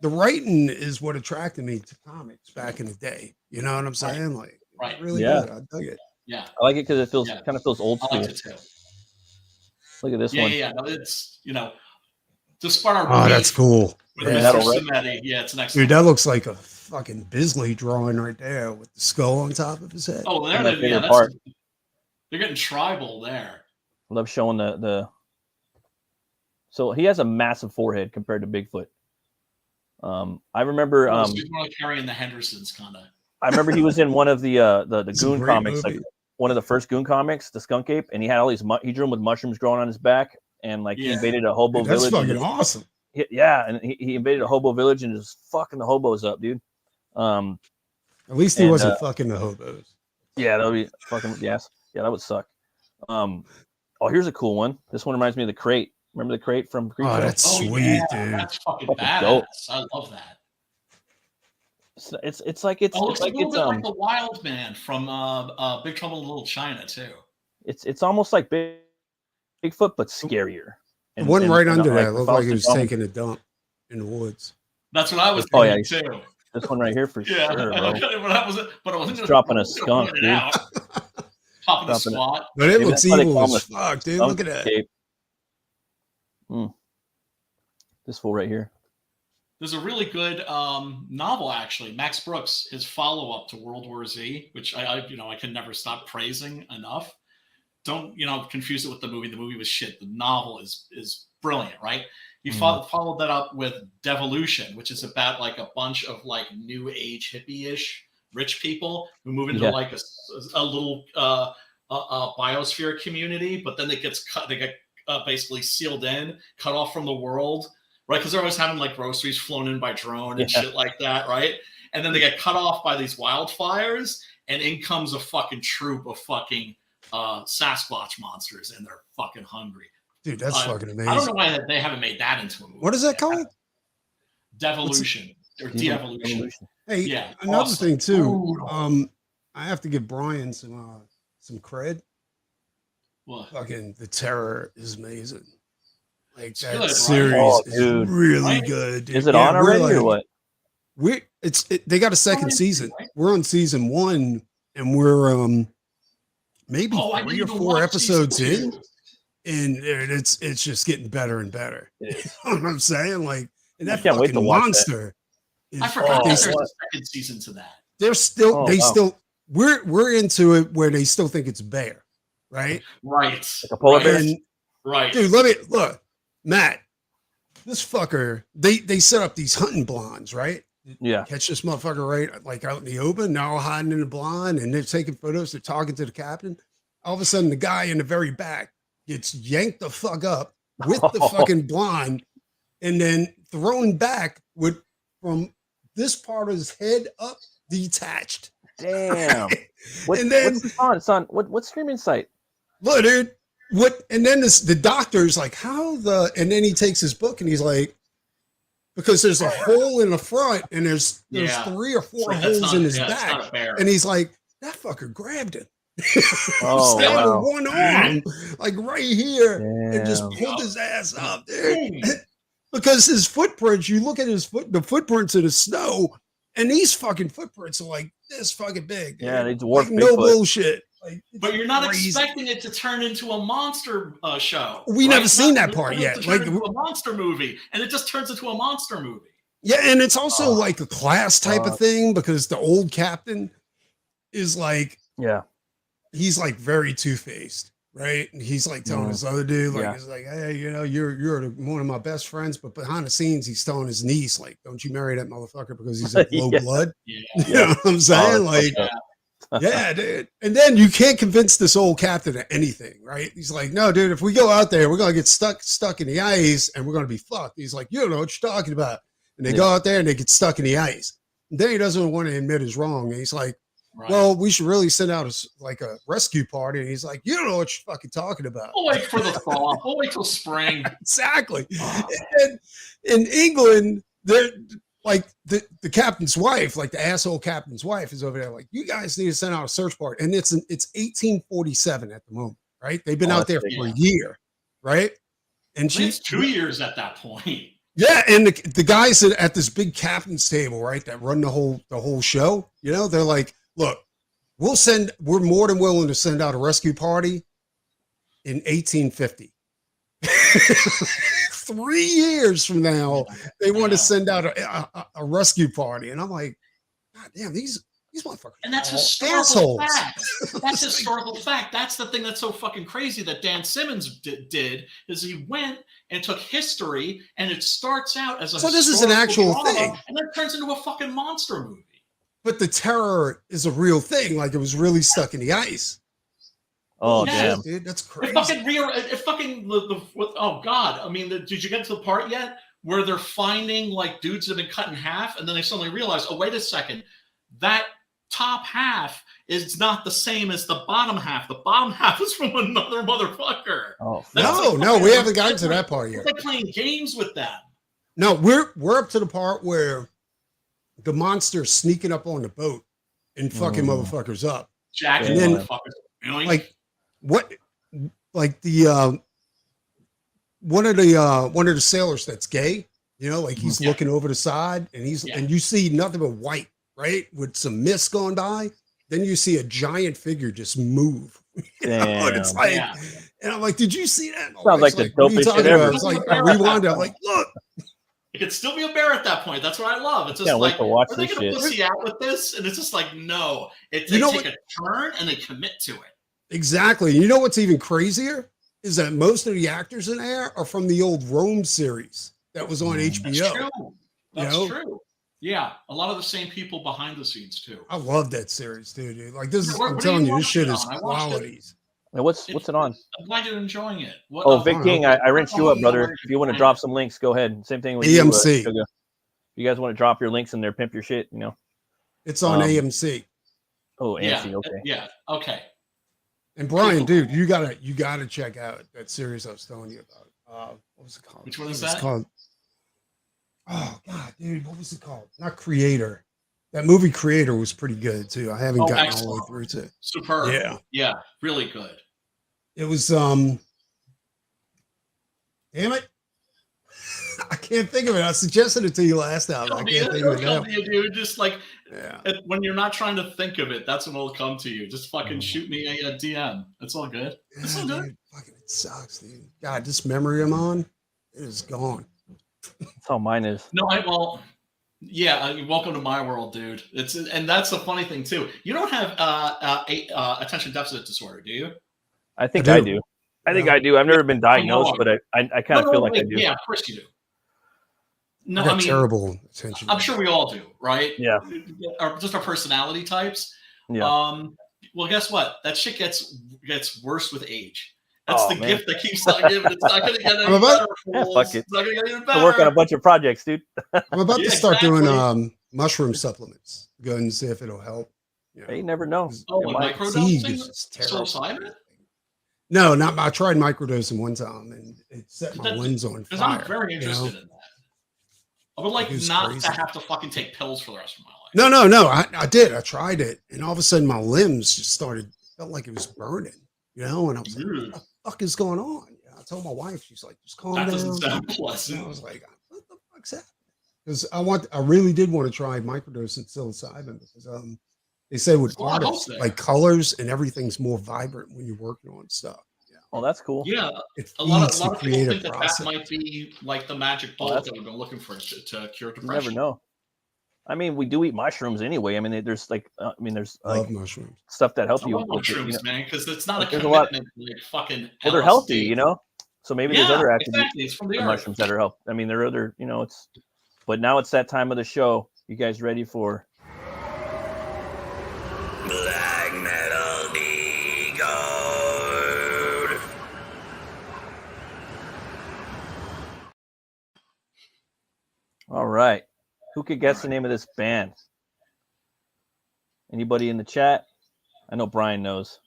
the writing is what attracted me to comics back in the day. You know what I'm saying? Like, really good. I dug it. Yeah, I like it because it feels kind of feels old school. I like it too. Look at this one. Yeah. No, it's despite our. Oh, that's cool. Yeah, it's an excellent. Dude, that looks like a fucking Bisley drawing right there with the skull on top of his head. Oh, there they are. They're getting tribal there. I love showing the. So he has a massive forehead compared to Bigfoot. I remember. He's more like Harry and the Hendersons, kind of. I remember he was in one of the Goon comics, like one of the first Goon comics, the Skunk Ape, and he had all these. He drew him with mushrooms growing on his back, and like he invaded a hobo village. That's fucking awesome. And he invaded a hobo village and just fucking the hobos up, dude. At least he wasn't fucking the hobos. Yeah, that would be fucking yes. Yeah, that would suck. Oh, here's a cool one. This one reminds me of the crate. Remember the crate from Creep? Oh, that's sweet, dude. That's fucking badass. Dope. I love that. It's like it's like the Wild Man from Big Trouble in Little China too. It's almost like Bigfoot but scarier. And one right under that looked like he was taking a dump in the woods. That's what I was thinking too. This one right here for sure, bro. But I wasn't dropping a skunk, dude. Popping a squat. But it looks evil as fuck, dude. Look at that. This fool right here. There's a really good novel, actually. Max Brooks, his follow-up to World War Z, which I can never stop praising enough. Don't confuse it with the movie. The movie was shit. The novel is brilliant, right? He followed that up with Devolution, which is about like a bunch of like new age hippie-ish rich people who move into like a little biosphere community, but then it gets cut. They get basically sealed in, cut off from the world, right? Because they're always having like groceries flown in by drone and shit like that, right? And then they get cut off by these wildfires, and in comes a fucking troop of fucking Sasquatch monsters, and they're fucking hungry. Dude, that's fucking amazing. I don't know why they haven't made that into a movie. What is that called? Devolution or De-Evolution. Hey, another thing too. I have to give Brian some cred. What? Fucking The Terror is amazing. Like it's that good, series is really good. Dude. Is it on already or what? They got a second season. Right? We're on season 1, and we're maybe 3 or 4 episodes in, and it's just getting better and better. You know what I'm saying? Like, and that fucking monster. I forgot there's a second season to that. They're still we're into it where they still think it's a bear, right? Right. Like a polar bear. Right. Dude, look, Matt. This fucker, they set up these hunting blinds, right? Yeah. Catch this motherfucker right like out in the open, they're all hiding in the blind, and they're taking photos, they're talking to the captain. All of a sudden, the guy in the very back gets yanked the fuck up, with the fucking blonde, and then thrown back with from this part of his head up detached. Damn. And then what's this on? It's on what streaming site? look, dude, what? And then the doctor's like, how the? And then he takes his book and he's like, because there's a hole in the front and there's 3 or 4 holes in his back, and he's like, that fucker grabbed him. Oh, wow. One arm, like right here, and just Damn. pulled his ass up, dude. Because his footprints, you look at the footprints in the snow, and these fucking footprints are like this fucking big. Yeah, dude. they dwarf like, no Bigfoot. bullshit. Like, But you're not crazy. expecting it to turn into a monster show. We never seen that part yet. Like Like into a monster movie, and it just turns into a monster movie. yeah, and it's also like a class type of thing because the old captain is like, Yeah. he's like very two-faced, right? And he's like telling this other dude, like, he's like, hey, you know, you're one of my best friends, but behind the scenes, he's telling his niece, like, don't you marry that motherfucker because he's like low blood. Yeah. You know what I'm saying? Like, yeah, dude. And then you can't convince this old captain of anything, right? He's like, no, dude, if we go out there, we're gonna get stuck in the ice and we're gonna be fucked. He's like, you don't know what you're talking about. And they go out there and they get stuck in the ice. And then he doesn't want to admit he's wrong. And he's like, well, we should really send out a rescue party. And he's like, you don't know what you're fucking talking about. We'll wait for the thaw. We'll wait till spring. Exactly. And in England, they're like the captain's wife, like the asshole captain's wife is over there. Like, you guys need to send out a search party. And it's 1847 at the moment, right? They've been out there for a year, right? And she's 2 years at that point. Yeah, and the guys at this big captain's table, right, that run the whole show, you know, they're like, look, we're more than willing to send out a rescue party in 1850. 3 years from now, they want to send out a rescue party. And I'm like, God damn, these motherfuckers. And that's historical fact. That's historical fact. That's the thing that's so fucking crazy that Dan Simmons did is he went and took history and it starts out as a so this is an actual thing. And then it turns into a fucking monster movie. But the terror is a real thing. Like, it was really stuck in the ice. Oh, damn. Dude, that's crazy. Oh, God. I mean, did you get to the part yet where they're finding, like, dudes that have been cut in half, and then they suddenly realize, oh, wait a second, that top half is not the same as the bottom half. The bottom half is from another motherfucker. Oh, no, we haven't gotten to that part yet. They're playing games with them. No, we're up to the part where the monster's sneaking up on the boat and fucking motherfuckers up. Jacking and then, motherfuckers. Like, what? Like the one of the sailors that's gay, you know, like he's looking over the side and and you see nothing but white, right, with some mist going by. Then you see a giant figure just move. And it's like, and I'm like, did you see that? Sounds like the dopest shit ever. It's like I rewind. I'm like, look. It could still be a bear at that point. That's what I love. It's just like, are they going to pussy out with this? And it's just like, no. They take a turn and they commit to it. Exactly. You know what's even crazier is that most of the actors in there are from the old Rome series that was on HBO. That's true. That's true. Yeah, a lot of the same people behind the scenes too. I love that series, dude. Like this is, I'm telling you, this shit is qualities. What's it on? I'm glad you're enjoying it. Vic King, I rinsed you up, brother. If you want to drop some links, go ahead. Same thing with AMC. You, you guys want to drop your links in there, pimp your shit, you know. It's on AMC. Oh, AMC, okay. Yeah, okay. And Brian, dude, you gotta check out that series I was telling you about. What was it called? Which one is that? Called, oh God, dude, what was it called? Not Creator. That movie Creator was pretty good too. I haven't gotten all the way through to it. Superb. Yeah, really good. It was damn it. I can't think of it. I suggested it to you last time. I can't think of it now. Dude, just like when you're not trying to think of it, that's when it'll come to you. Just fucking shoot me a DM. It's all good. It's all good. Dude, fucking, it sucks, dude. God, this memory I'm on, it is gone. That's how mine is. No, welcome to my world, dude. And that's the funny thing too. You don't have attention deficit disorder, do you? I think I do. I think I do. I've never been diagnosed, but I kind of feel like I do. Yeah, of course you do. No, I mean, terrible attention. I'm sure we all do, right? Yeah. Just our personality types. Yeah. Well, guess what? That shit gets worse with age. That's Oh, the man. gift that keeps on giving. It's not going to get any about- better. Yeah, Fools. fuck it. It's not going to get any I work on a better. bunch of projects, dude. I'm about Yeah, to start doing exactly. mushroom supplements. Go and see if it'll help. You know, You never know. 'cause Oh, It and might. fatigue microdosing is just terrible. psilocybin? No, not. I tried microdosing one time and it set my limbs on Because fire. I'm very interested in that. I would like It was not crazy. to have to fucking take pills for the rest of my life. No. I did. I tried it, and all of a sudden my limbs just started. Felt like it was burning. And I was like, "What the fuck is going on?" I told my wife. She's like, "Just calm That down." doesn't sound And pleasant. I was like, "What the fuck's that?" Because I really did want to try microdosing psilocybin because they say with There's a lot of hope artists there. like colors and everything's more vibrant when you're working on stuff. Yeah, Oh, that's cool. Yeah, it a lot feeds of the people creative think that process. might be like the magic Oh, bullet that's- that we've been looking for to cure You depression. never know. I mean, we do eat mushrooms anyway. I mean, there's like, there's Love like mushrooms. stuff that help I you love with it, mushrooms, man, because it's not Like, a there's a lot- commitment like fucking well, they're LSD. healthy, you know. So maybe there's Yeah, other attributes exactly. It's from the of earth. mushrooms that are help. I mean, there are other, it's. But now it's that time of the show. You guys ready for Black Metal Decode? All right. Who could guess the name of this band? Anybody in the chat? I know Brian knows.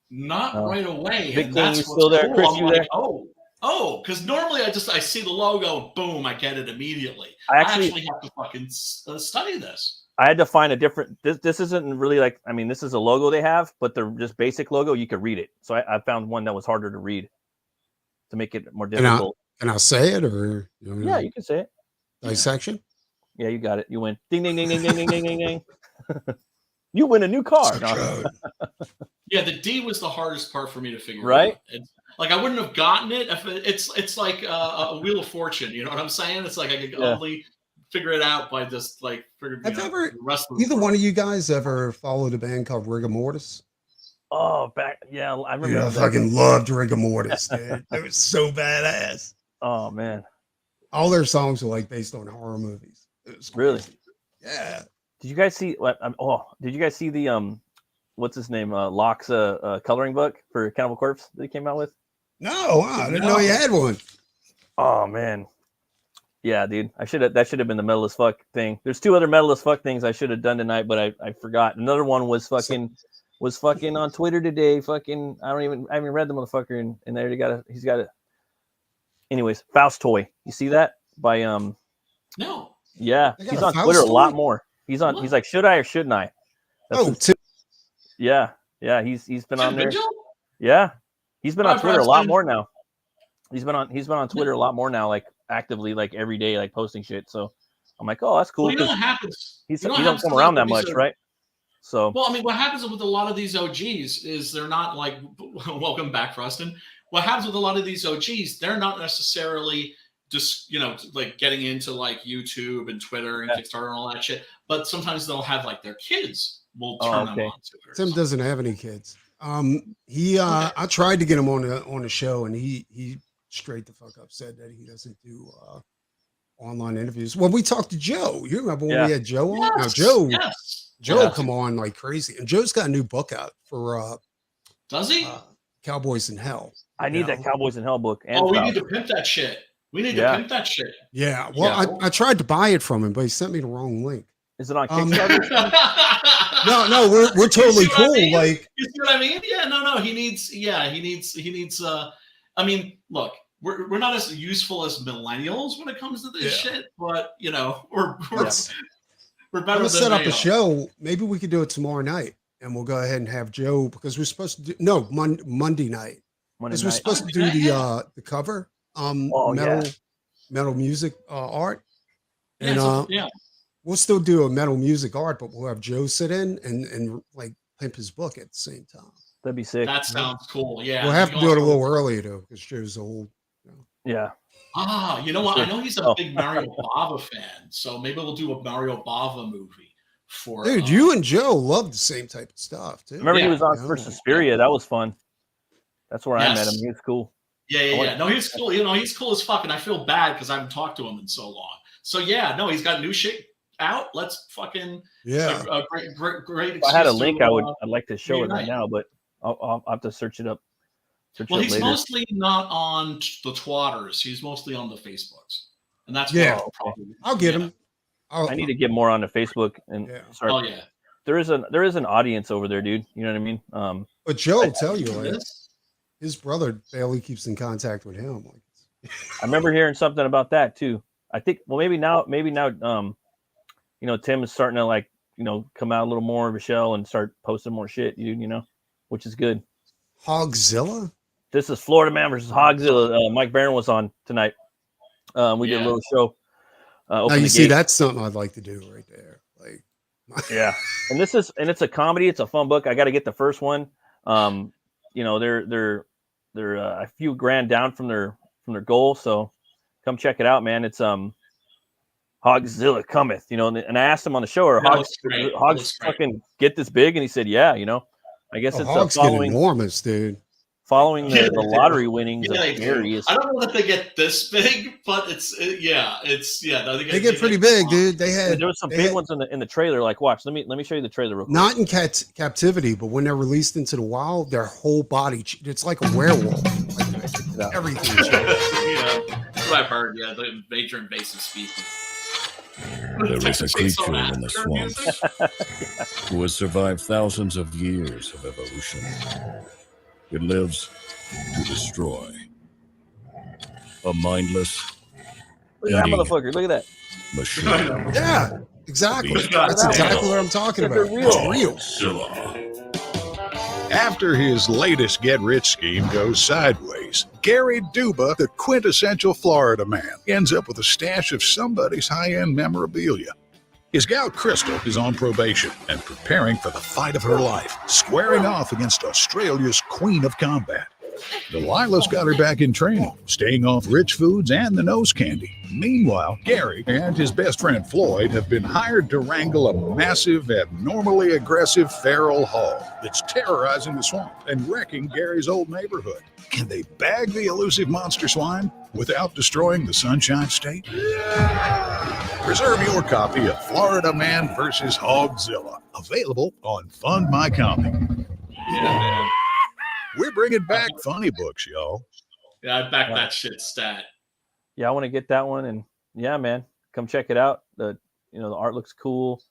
Not right away. Big And King, that's you what's still there? cool. Chris, I'm you like, there? because normally I see the logo, boom, I get it immediately. I I actually- actually have to fucking study this. I had to find a different. This isn't really like. I mean, this is a logo they have, but the just basic logo you could read it. So I found one that was harder to read to make it more difficult. Can I say it or Yeah, you can say it. dissection? Yeah, you got it. You win. Ding ding ding ding ding ding ding ding ding. You win a new car. No. Yeah, the D was the hardest part for me to figure Right? out. Like I wouldn't have gotten it if it's like a Wheel of Fortune. You know what I'm saying? It's like I could only figure it out by just like figuring Have the rest of the either one of you guys ever followed a band called Rigor Mortis? Oh, yeah, I remember. Dude, I that. fucking loved Rigor Mortis, dude. It was so badass. Oh man, All their songs were like based on horror movies. It was Really? crazy. Yeah. did you guys see? Did you guys see the what's his name? Locke's coloring book for Cannibal Corpse that he came out with? No, I didn't know you had one. Oh man, yeah, dude. That should have been the metal as fuck thing. There's two other metal as fuck things I should have done tonight, but I forgot. Another one was fucking on Twitter today. Fucking, I haven't read the motherfucker, and there he's got a. Anyways, Faust Toy. You see that by No. Yeah, They got he's a on Faust Twitter a lot Toy? more. He's What? like, should I or shouldn't I? Oh, Yeah, he's been on there. Vigil? Yeah, he's been on Hi, Twitter a lot Preston. more now. He's been on Twitter a lot more now, like actively, like every day, like posting shit. So I'm like, oh, that's cool. Well, you know 'cause what happens? he You know what don't happens come to around these that much, OGs? right? So Well, I mean, what happens with a lot of these OGs is they're not like, welcome back, Preston. What happens with a lot of these OGs, they're not necessarily just, like getting into like YouTube and Twitter and Kickstarter and all that shit. But sometimes they'll have like their kids will turn them okay. on to it. or Tim something. doesn't have any kids. I tried to get him on the show, and he straight the fuck up said that he doesn't do online interviews. Well, we talked to Joe. You remember when we had Joe on? Now Joe Yes. come on like crazy, and Joe's got a new book out for Does he? Cowboys in Hell. I need that Cowboys in Hell book. And We Faust. need to pimp that shit. We need Yeah. to pimp that shit. Yeah. Well, I tried to buy it from him, but he sent me the wrong link. Is it on Um, Kickstarter? No, we're totally You see what I cool. mean? Like, You see what I mean? Yeah, no. He needs. I mean, look, we're not as useful as millennials when it comes to this shit, but we're let's better I'm gonna than set up they a are. show. Maybe we could do it tomorrow night, and we'll go ahead and have Joe because we're supposed to do Monday night. Monday Because we're night. supposed to do the cover, metal music art, and we'll still do a metal music art, but we'll have Joe sit in and like pimp his book at the same time. That'd be sick. That sounds cool. Yeah, We'll have you to do it a also- little earlier though, because Joe's old. Yeah. You know what? I know he's a Oh. big Mario Bava fan, so maybe we'll do a Mario Bava movie for. Dude, you and Joe love the same type of stuff too. Remember he Yeah. was on Yeah. for Suspiria. That was fun. That's where I met Yes. him. He was cool. Yeah. No, he's cool. He's cool as fuck, and I feel bad because I haven't talked to him in so long. So yeah, no, he's got new shit out. Let's fucking Yeah. great. If I had a excuse link, to, I'd like to show it right reunite. now, but I'll have to search it up. Well, he's later. mostly not on the Twatters. He's mostly on the Facebooks, and that's Yeah. what probably. I'll get him. I need to get more onto Facebook and start. Oh yeah. There is an audience over there, dude. You know what I mean? But Joe will tell you, like, This? his brother barely keeps in contact with him. Like, I remember hearing something about that too. I think, well, maybe now, Tim is starting to like, come out a little more of a shell and start posting more shit, which is good. Hogzilla? This is Florida Man versus Hogzilla. Mike Barron was on tonight. We did a little show. Now you see, that's something I'd like to do right there. Like, yeah, and it's a comedy. It's a fun book. I got to get the first one. They're a few grand down from their goal, so come check it out, man. It's Hogzilla cometh, and I asked him on the show, are hogs fucking get this big? And he said, yeah, I guess it's hogs following get enormous, dude. Following the lottery winnings of Gary. I don't know if they get this big, but they get pretty big, dude. There was some big ones in the trailer. Like, watch, let me show you the trailer real quick. Not in captivity, but when they're released into the wild, their whole body, it's like a werewolf. Like, everything changes. That's what I've heard. Yeah, the major invasive species. There is a creature in the swamps who has survived thousands of years of evolution. It lives to destroy. A mindless, look at that motherfucker. Look at that machine. Yeah, exactly. That's exactly what I'm talking about. It's real. After his latest get-rich scheme goes sideways, Gary Duba, the quintessential Florida man, ends up with a stash of somebody's high-end memorabilia. His gal Crystal is on probation and preparing for the fight of her life, squaring off against Australia's Queen of Combat. Delilah's got her back in training, staying off rich foods and the nose candy. Meanwhile, Gary and his best friend Floyd have been hired to wrangle a massive, abnormally aggressive feral hog that's terrorizing the swamp and wrecking Gary's old neighborhood. Can they bag the elusive monster swine without destroying the Sunshine State? Reserve your copy of Florida Man vs. Hogzilla, available on Fund My Comic. Yeah, man. We're bringing back funny books, y'all. Yeah, I back that shit stat. Yeah, I want to get that one, and yeah, man, come check it out. The art looks cool.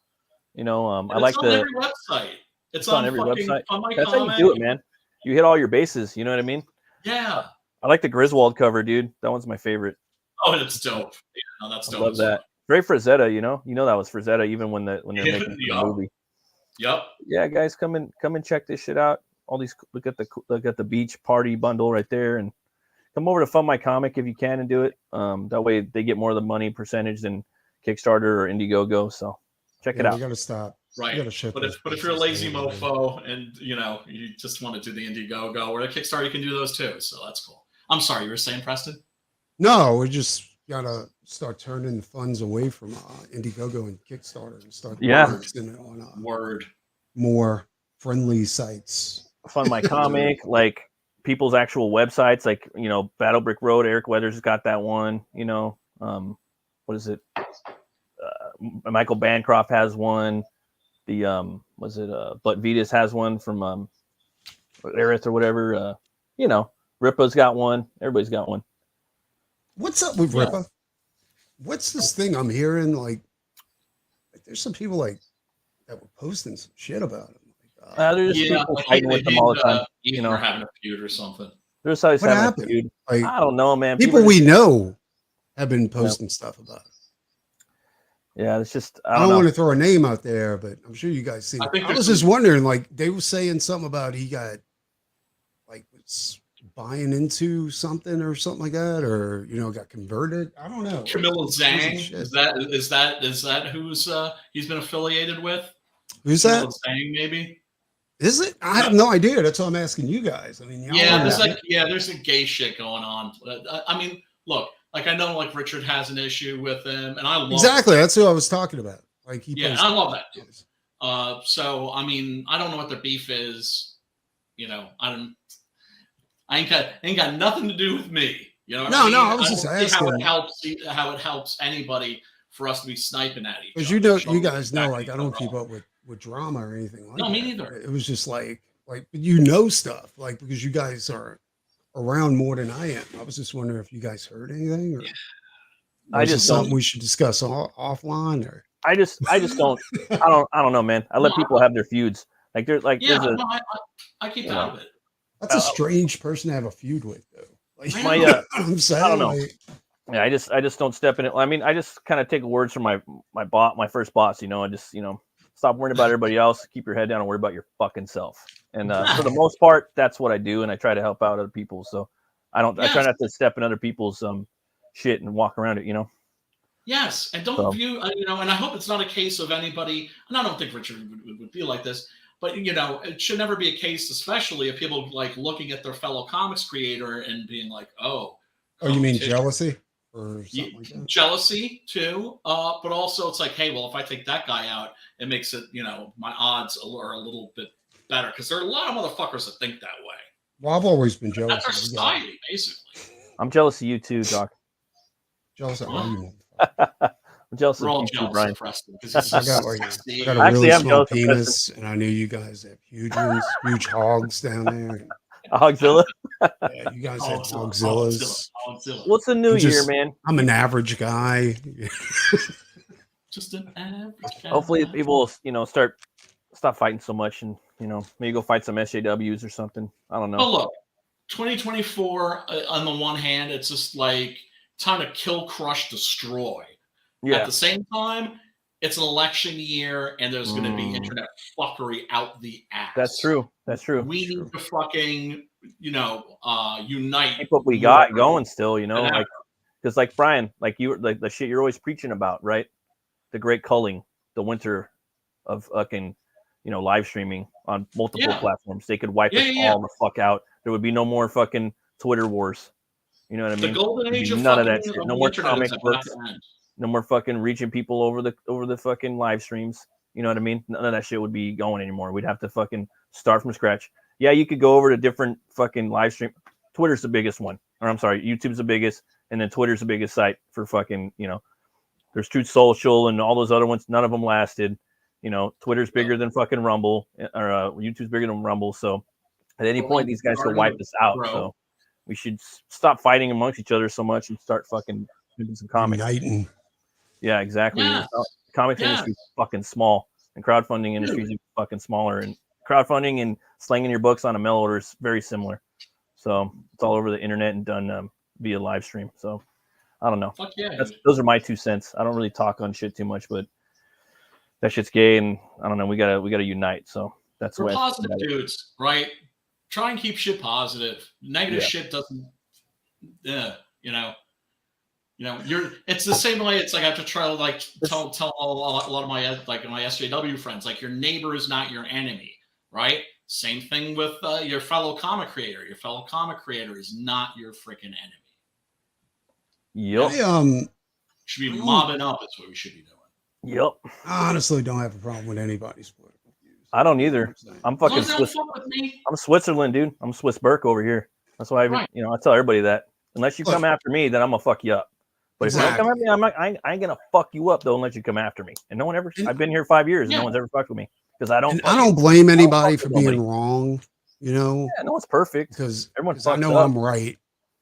I like every website. It's on every website. That's how you do it, man. You hit all your bases. You know what I mean? Yeah. I like the Griswold cover, dude. That one's my favorite. Oh, that's dope. Yeah, no, that's dope. I love that. Very Frazetta, that was Frazetta even when they're making the movie. Yep. Yeah, guys, come and check this shit out. All these look at the beach party bundle right there, and come over to Fund My Comic if you can and do it. That way they get more of the money percentage than Kickstarter or Indiegogo. So check it out. You gotta stop. Right. But if you're a lazy mofo and you just want to do the Indiegogo or a Kickstarter, you can do those too. So that's cool. I'm sorry, you were saying, Preston? No, we just gotta start turning the funds away from Indiegogo and Kickstarter and start focusing it on more friendly sites. Fund My Comic, like people's actual websites, like Battle Brick Road. Eric Weathers has got that one. What is it? Michael Bancroft has one. The But Vitas has one from Aerith or whatever. Ripa's got one. Everybody's got one. What's up with Ripa? What's this thing I'm hearing? Like there's some people that were posting some shit about him. There's just people fighting with them all the time. We're having a feud or something. There's always what having happened? a feud. Like, I don't know, man. People we know have been posting stuff about it. Yeah, it's just I don't want to throw a name out there, but I'm sure you guys see. I was just wondering, like they were saying something about he got was buying into something or something like that, or got converted. I don't know. Camilla Zhang, is that who's he's been affiliated with? Who's Camilla that? Zhang, maybe. Is it? I have no idea. That's why I'm asking you guys. I mean, there's a gay shit going on. I mean, look, like I know, like Richard has an issue with him, and I love that's who I was talking about. Like I love that. So I mean, I don't know what their beef is. I ain't got nothing to do with me. I was just asking how it helps anybody for us to be sniping at each other. Because you guys know, like I don't keep up with drama or anything like that. No, me neither. It was just like like, but you know stuff, like, because you guys are around more than I am. I was just wondering if you guys heard anything, or I is this just don't. something we should discuss offline, or? I just don't. I don't know, man. I let people have their feuds. Like there's Yeah, a. no, I keep out of it. That's a strange person to have a feud with, though. Like, My I'm saying, I don't know. like, Yeah, I just don't step in it. I mean, I just kind of take words from my first boss. You know, I just stop worrying about everybody else. Keep your head down and worry about your fucking self. And for the most part, that's what I do, and I try to help out other people. So I don't. I try not to step in other people's shit and walk around it. You know. Yes, and don't view, and I hope it's not a case of anybody, and I don't think Richard would feel like this, but, it should never be a case, especially if people like looking at their fellow comics creator and being like, oh, you mean jealousy or something like that? Jealousy too, but also it's like, hey, well, if I take that guy out, it makes it, my odds are a little bit better, because there are a lot of motherfuckers that think that way. Well, I've always been jealous. That's our society, basically. I'm jealous of you too, Doc. Jealous of you. I'm jealous We're of all you jealous too, Brian. of Preston, because I got a really small penis, and I knew you guys have huge ones, huge hogs down there. A Hogzilla? Yeah, you guys have Hogzillas. What's the new year, man? I'm an average guy. Just an average guy. Hopefully people will, stop fighting so much, and maybe go fight some SJWs or something. I don't know. Oh, look, 2024, on the one hand, it's just like time to kill, crush, destroy. Yeah. At the same time, it's an election year, and there's going to be internet fuckery out the ass. That's true. That's true. We need to fucking, unite. Keep what we got going still, like, because like Brian, like the shit you're always preaching about, right? The great culling, the winter of fucking, live streaming on multiple platforms. They could wipe us all the fuck out. There would be no more fucking Twitter wars. You know what I mean? The golden age of none of fucking that shit. No more comic books. No more fucking reaching people over the fucking live streams. You know what I mean? None of that shit would be going anymore. We'd have to fucking start from scratch. Yeah, you could go over to different fucking live stream. Twitter's the biggest one. Or I'm sorry, YouTube's the biggest, and then Twitter's the biggest site for fucking, there's Truth Social and all those other ones. None of them lasted. Twitter's bigger than fucking Rumble, or YouTube's bigger than Rumble. So at any point, these guys could wipe us out. So we should stop fighting amongst each other so much and start fucking doing some comics. Uniting. Yeah, exactly. Yes. Comics industry is fucking small, and crowdfunding industry is fucking smaller. And crowdfunding and slinging your books on a mail order is very similar. So it's all over the internet and done via live stream. So I don't know. Fuck yeah. Those are my 2 cents. I don't really talk on shit too much, but that shit's gay, and I don't know. We gotta unite. So that's we're positive dudes, right? Try and keep shit positive. Negative shit doesn't. It's the same way. It's like I have to try to like tell a lot of my my SJW friends, like, your neighbor is not your enemy, right? Same thing with your fellow comic creator. Your fellow comic creator is not your freaking enemy. Yep. Should be mobbing up. Is what we should be doing. Yep. I honestly don't have a problem with anybody's political views. I don't either. I'm fucking Swiss. I'm Switzerland, dude. I'm Swiss Burke over here. That's why I tell everybody that. Unless you come after me, then I'm gonna fuck you up. But if you don't come at me, I ain't gonna fuck you up though unless you come after me. And no one ever. I've been here 5 years, and no one's ever fucked with me because I don't. I don't blame anybody for being wrong. Yeah, no one's perfect because everyone's. I know I'm right.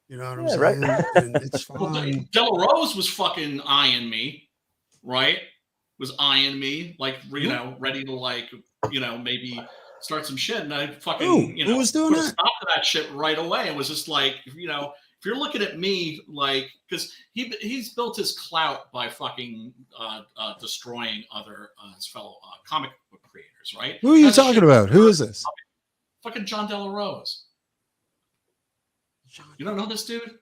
You know what I'm saying? Right. And it's fine. Della Rose was fucking eyeing me, right? Was eyeing me like ready to like maybe start some shit, and I fucking who was doing that? Stop to that shit right away. It was just like if you're looking at me like because he's built his clout by fucking destroying other his fellow comic book creators, right? Who are you talking about? Who is this? Fucking John Della Rose. You don't know this dude?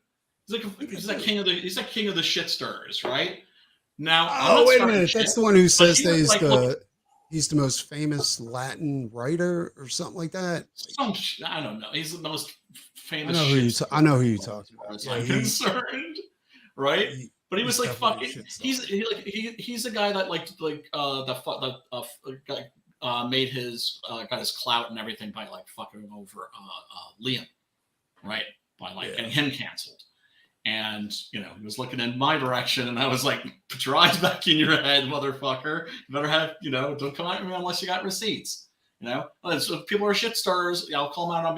He's like king of the shit stirrers, right? Now, wait a minute. That's the one who says that he's the most famous Latin writer or something like that. I don't know. He's the most famous. I know who you're talking about. As I'm concerned, right? But he was like fucking. He's the guy that made his got his clout and everything by like fucking over Liam, right? By getting him canceled. And, he was looking in my direction, and I was like, put your eyes back in your head, motherfucker. You better have, don't come at me unless you got receipts. You know, so if people are shit stirrers, I'll call them out on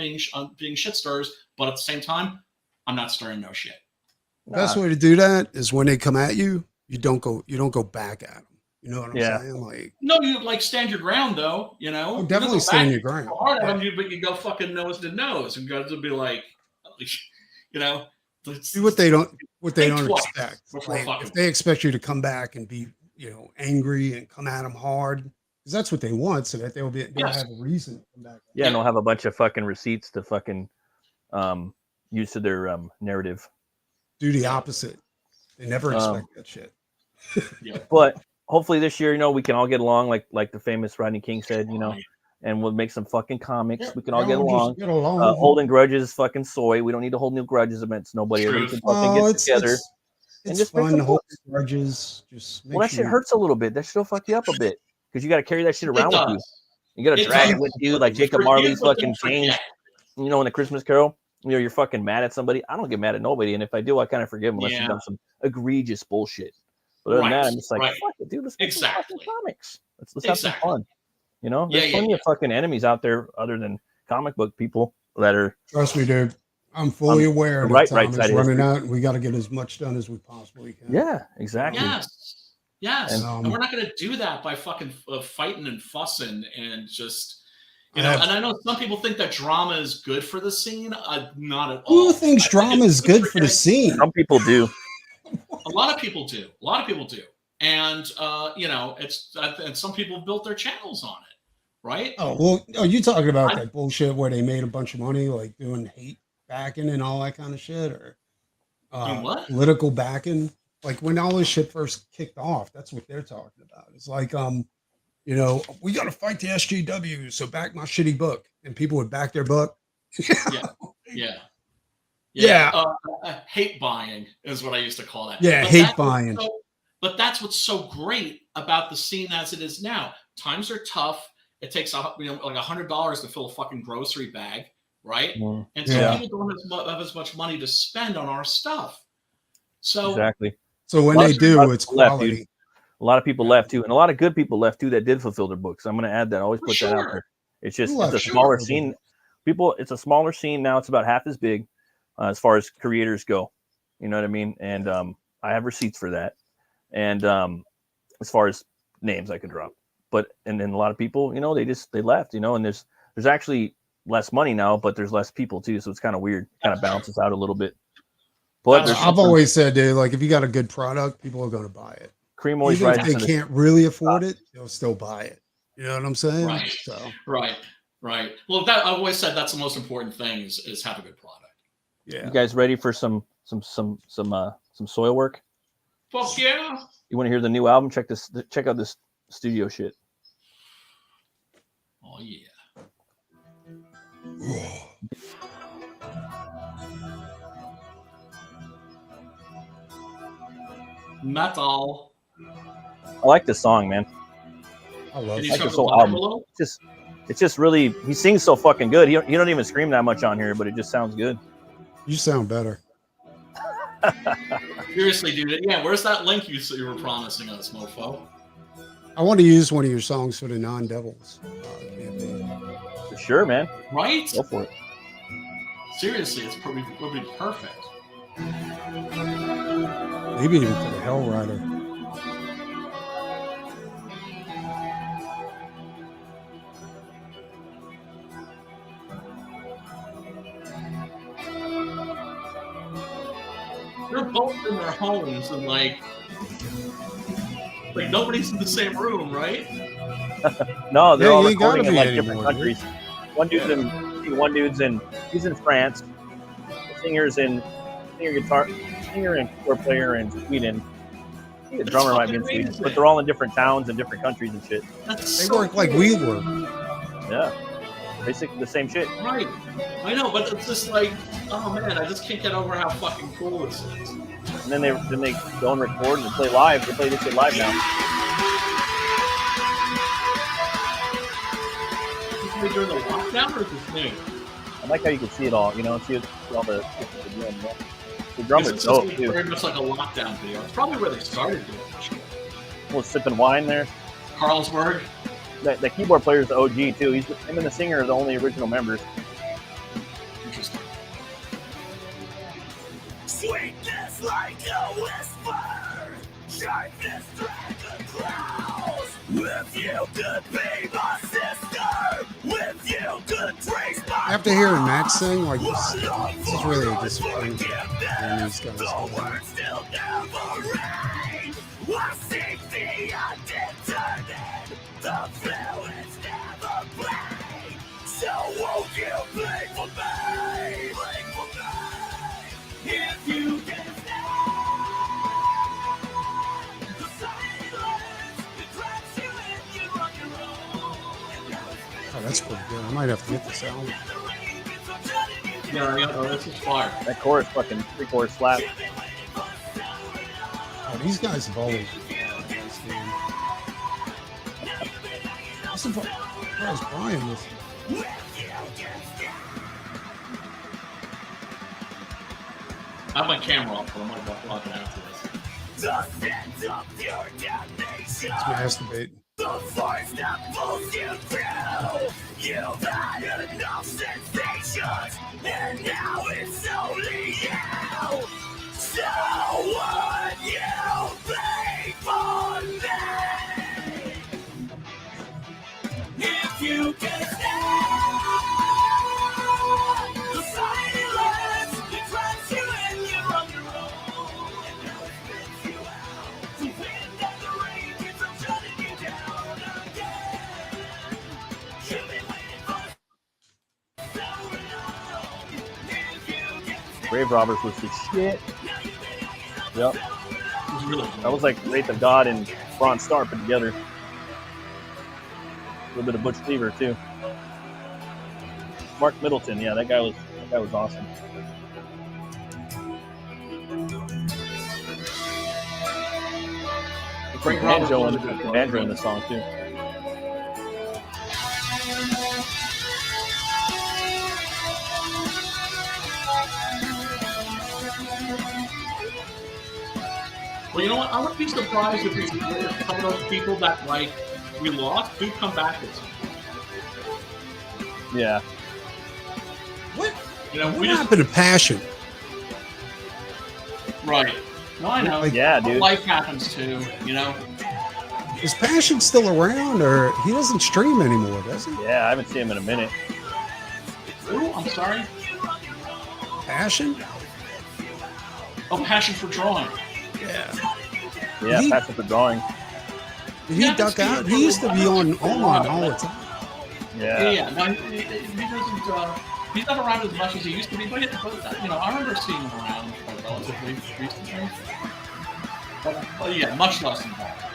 being shit stirrers, but at the same time, I'm not stirring no shit. The best way to do that is when they come at you, you don't go back at them. You know what I'm saying? Like, no, you like stand your ground though. You know, definitely stand your ground. Hard at them, but you go fucking nose to nose, and guys will be like, you know, do what they don't expect. Like, if they expect you to come back and be, you know, angry and come at them hard, because that's what they want, so that they'll have a reason to come back. Yeah, and they'll have a bunch of fucking receipts to fucking use to their narrative. Do the opposite. They never expect that shit. But hopefully this year, you know, we can all get along, like the famous Rodney King said, you know, and we'll make some fucking comics. We can all get along. Holding grudges is fucking soy. We don't need to hold new grudges against nobody. Everybody can fucking get together. It's just fun to hold grudges. That shit hurts a little bit. That shit'll fuck you up a bit because you got to carry that shit around with you. You got to drag it with you, like Jacob Marley's fucking change. You know, in the Christmas Carol, you know, you're fucking mad at somebody. I don't get mad at nobody, and if I do, I kind of forgive them unless you've done some egregious bullshit. But other than that, I'm just like, fuck it, dude. Let's make some fucking comics. Let's have some fun. You know, there's plenty of fucking enemies out there other than comic book people that are. Trust me, dude. I'm fully aware that time is running out, and we got to get as much done as we possibly can. Yeah, exactly. Yes. And we're not going to do that by fucking fighting and fussing and just, you know. And I know some people think that drama is good for the scene. Not at all. Who thinks drama is good for the scene? Some people do. A lot of people do. And you know, and some people built their channels on it, right? Oh well, are you talking about that bullshit where they made a bunch of money, like doing hate backing and all that kind of shit, or political backing? Like when all this shit first kicked off, that's what they're talking about. It's like, you know, we got to fight the SJW, so back my shitty book, and people would back their book. Hate buying is what I used to call that. Yeah, hate buying. But that's what's so great about the scene as it is now. Times are tough. It takes like $100 to fill a fucking grocery bag, right? And so people don't have as much money to spend on our stuff. So exactly. So when they do, it's quality. Left, a lot of people left too, and a lot of good people left too that did fulfill their books. I'm going to add that. I always put that out there. It's just it's a smaller scene. It's a smaller scene now. It's about half as big as far as creators go. You know what I mean? And I have receipts for that. And as far as names I could drop, and then a lot of people, you know, they left. You know, and there's actually less money now, but there's less people too, so it's kind of weird. Kind of balances out a little bit. But I've always said, dude, like if you got a good product, people are going to buy it. Cream always even if they can't really afford it, they'll still buy it. You know what I'm saying? Right. So. Right. Well, I've always said that's the most important thing is have a good product. Yeah. You guys ready for some soil work? Fuck yeah. You want to hear the new album? Check out this studio shit. Oh yeah. Metal. I like this song, man. I love this whole album. It's just really, he sings so fucking good. He don't even scream that much on here, but it just sounds good. You sound better. Seriously, dude. Yeah, where's that link you were promising us, mofo? I want to use one of your songs for the Non-Devils campaign. For sure, man. Right? Go for it. Seriously, it would be perfect. Maybe even for the Hell Rider. They're both in their homes and like nobody's in the same room, right? No, they're all recording in like different countries. Dude. He's in France. The singer and keyboard player in Sweden. I think the drummer might be in Sweden, but they're all in different towns and different countries and shit. They work like we work. Yeah, basically the same shit. Right. I know, but it's just like, oh man, I just can't get over how fucking cool this is. And then they go and record and play live. They play this shit live now. Is this during the lockdown or is this new? I like how you can see it all. You know, see all the drummer's dope too. Very much like a lockdown video. It's probably where they started doing this shit. Sipping wine there. Carlsberg. the keyboard player is the OG too. Him and the singer are the only original members. Interesting. Sweetness like a whisper, sharpness dragon growls. With you could be my sister, with you could trace my After hearing Max sing, like this is really a disappointment. These guys. words still never rain. I seek the undetermined, the fluids never plain. So won't you play for me? Play for me. If you can stand the silence, it traps you and you're on your own. Oh, that's pretty good. I might have to get this album. Yeah, this is fire. That chorus, fucking pre-chorus slap. Oh, these guys have always. I'm surprised Brian was. I have my camera off, but I'm like walking out to this. It's masturbating. The force that pulls you through. You've had enough sensations, and now it's only you. So would you play for me? If you can stand the silence, it traps you and you're on your own. And now it spits you out. The wind and the rain keeps on shutting you down again. You've been waiting for so long. If you can stand, Grave Robbers was the shit. now you've been hanging up Yep. It was really That was like Wraith of God and Bronze Star put together. A little bit of Butch Cleaver too. Mark Middleton, yeah, that guy was awesome. Frank Banjo Roberts was a good banjo one. in the song too. Well, you know what? I wouldn't be surprised if some of those people that like we lost do come back at some point. Yeah. What? You know, What we just happened to Passion? right. No, I know. Yeah, dude. Life happens too. You know. Is Passion still around, or he doesn't stream anymore, does he? Yeah, I haven't seen him in a minute. Ooh, I'm sorry. Passion? Oh, passion for drawing. Yeah, He- Passion for Drawing. Did he Yeah, duck that's out? good. He used to be on online all the time. Yeah. Yeah. No, he doesn't. He's not around as much as he used to be, but you know, I remember seeing him around relatively recently. But yeah, much less than that.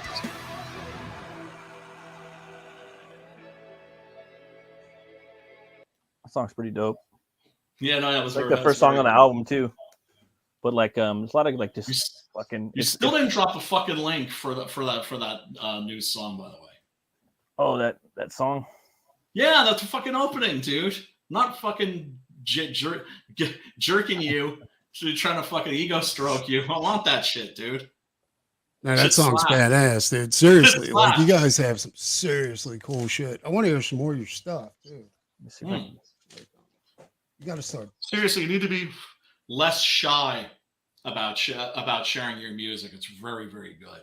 That song's pretty dope. Yeah, no, that was It's like very- the first song on the album too. But like there's a lot of like You, just fucking you still didn't drop a fucking link for that new song, by the way. oh that song. Yeah, that's a fucking opening, dude. Not fucking jerking you to trying to fucking ego stroke you. I want that shit, dude. Now that Shit song's slaps. badass, dude. Seriously, Shit like you slaps. guys have some seriously cool shit. I want to hear some more of your stuff too. Let me see if I Hmm. can- You got to start. Seriously, you need to be less shy about sharing your music. It's very, very good.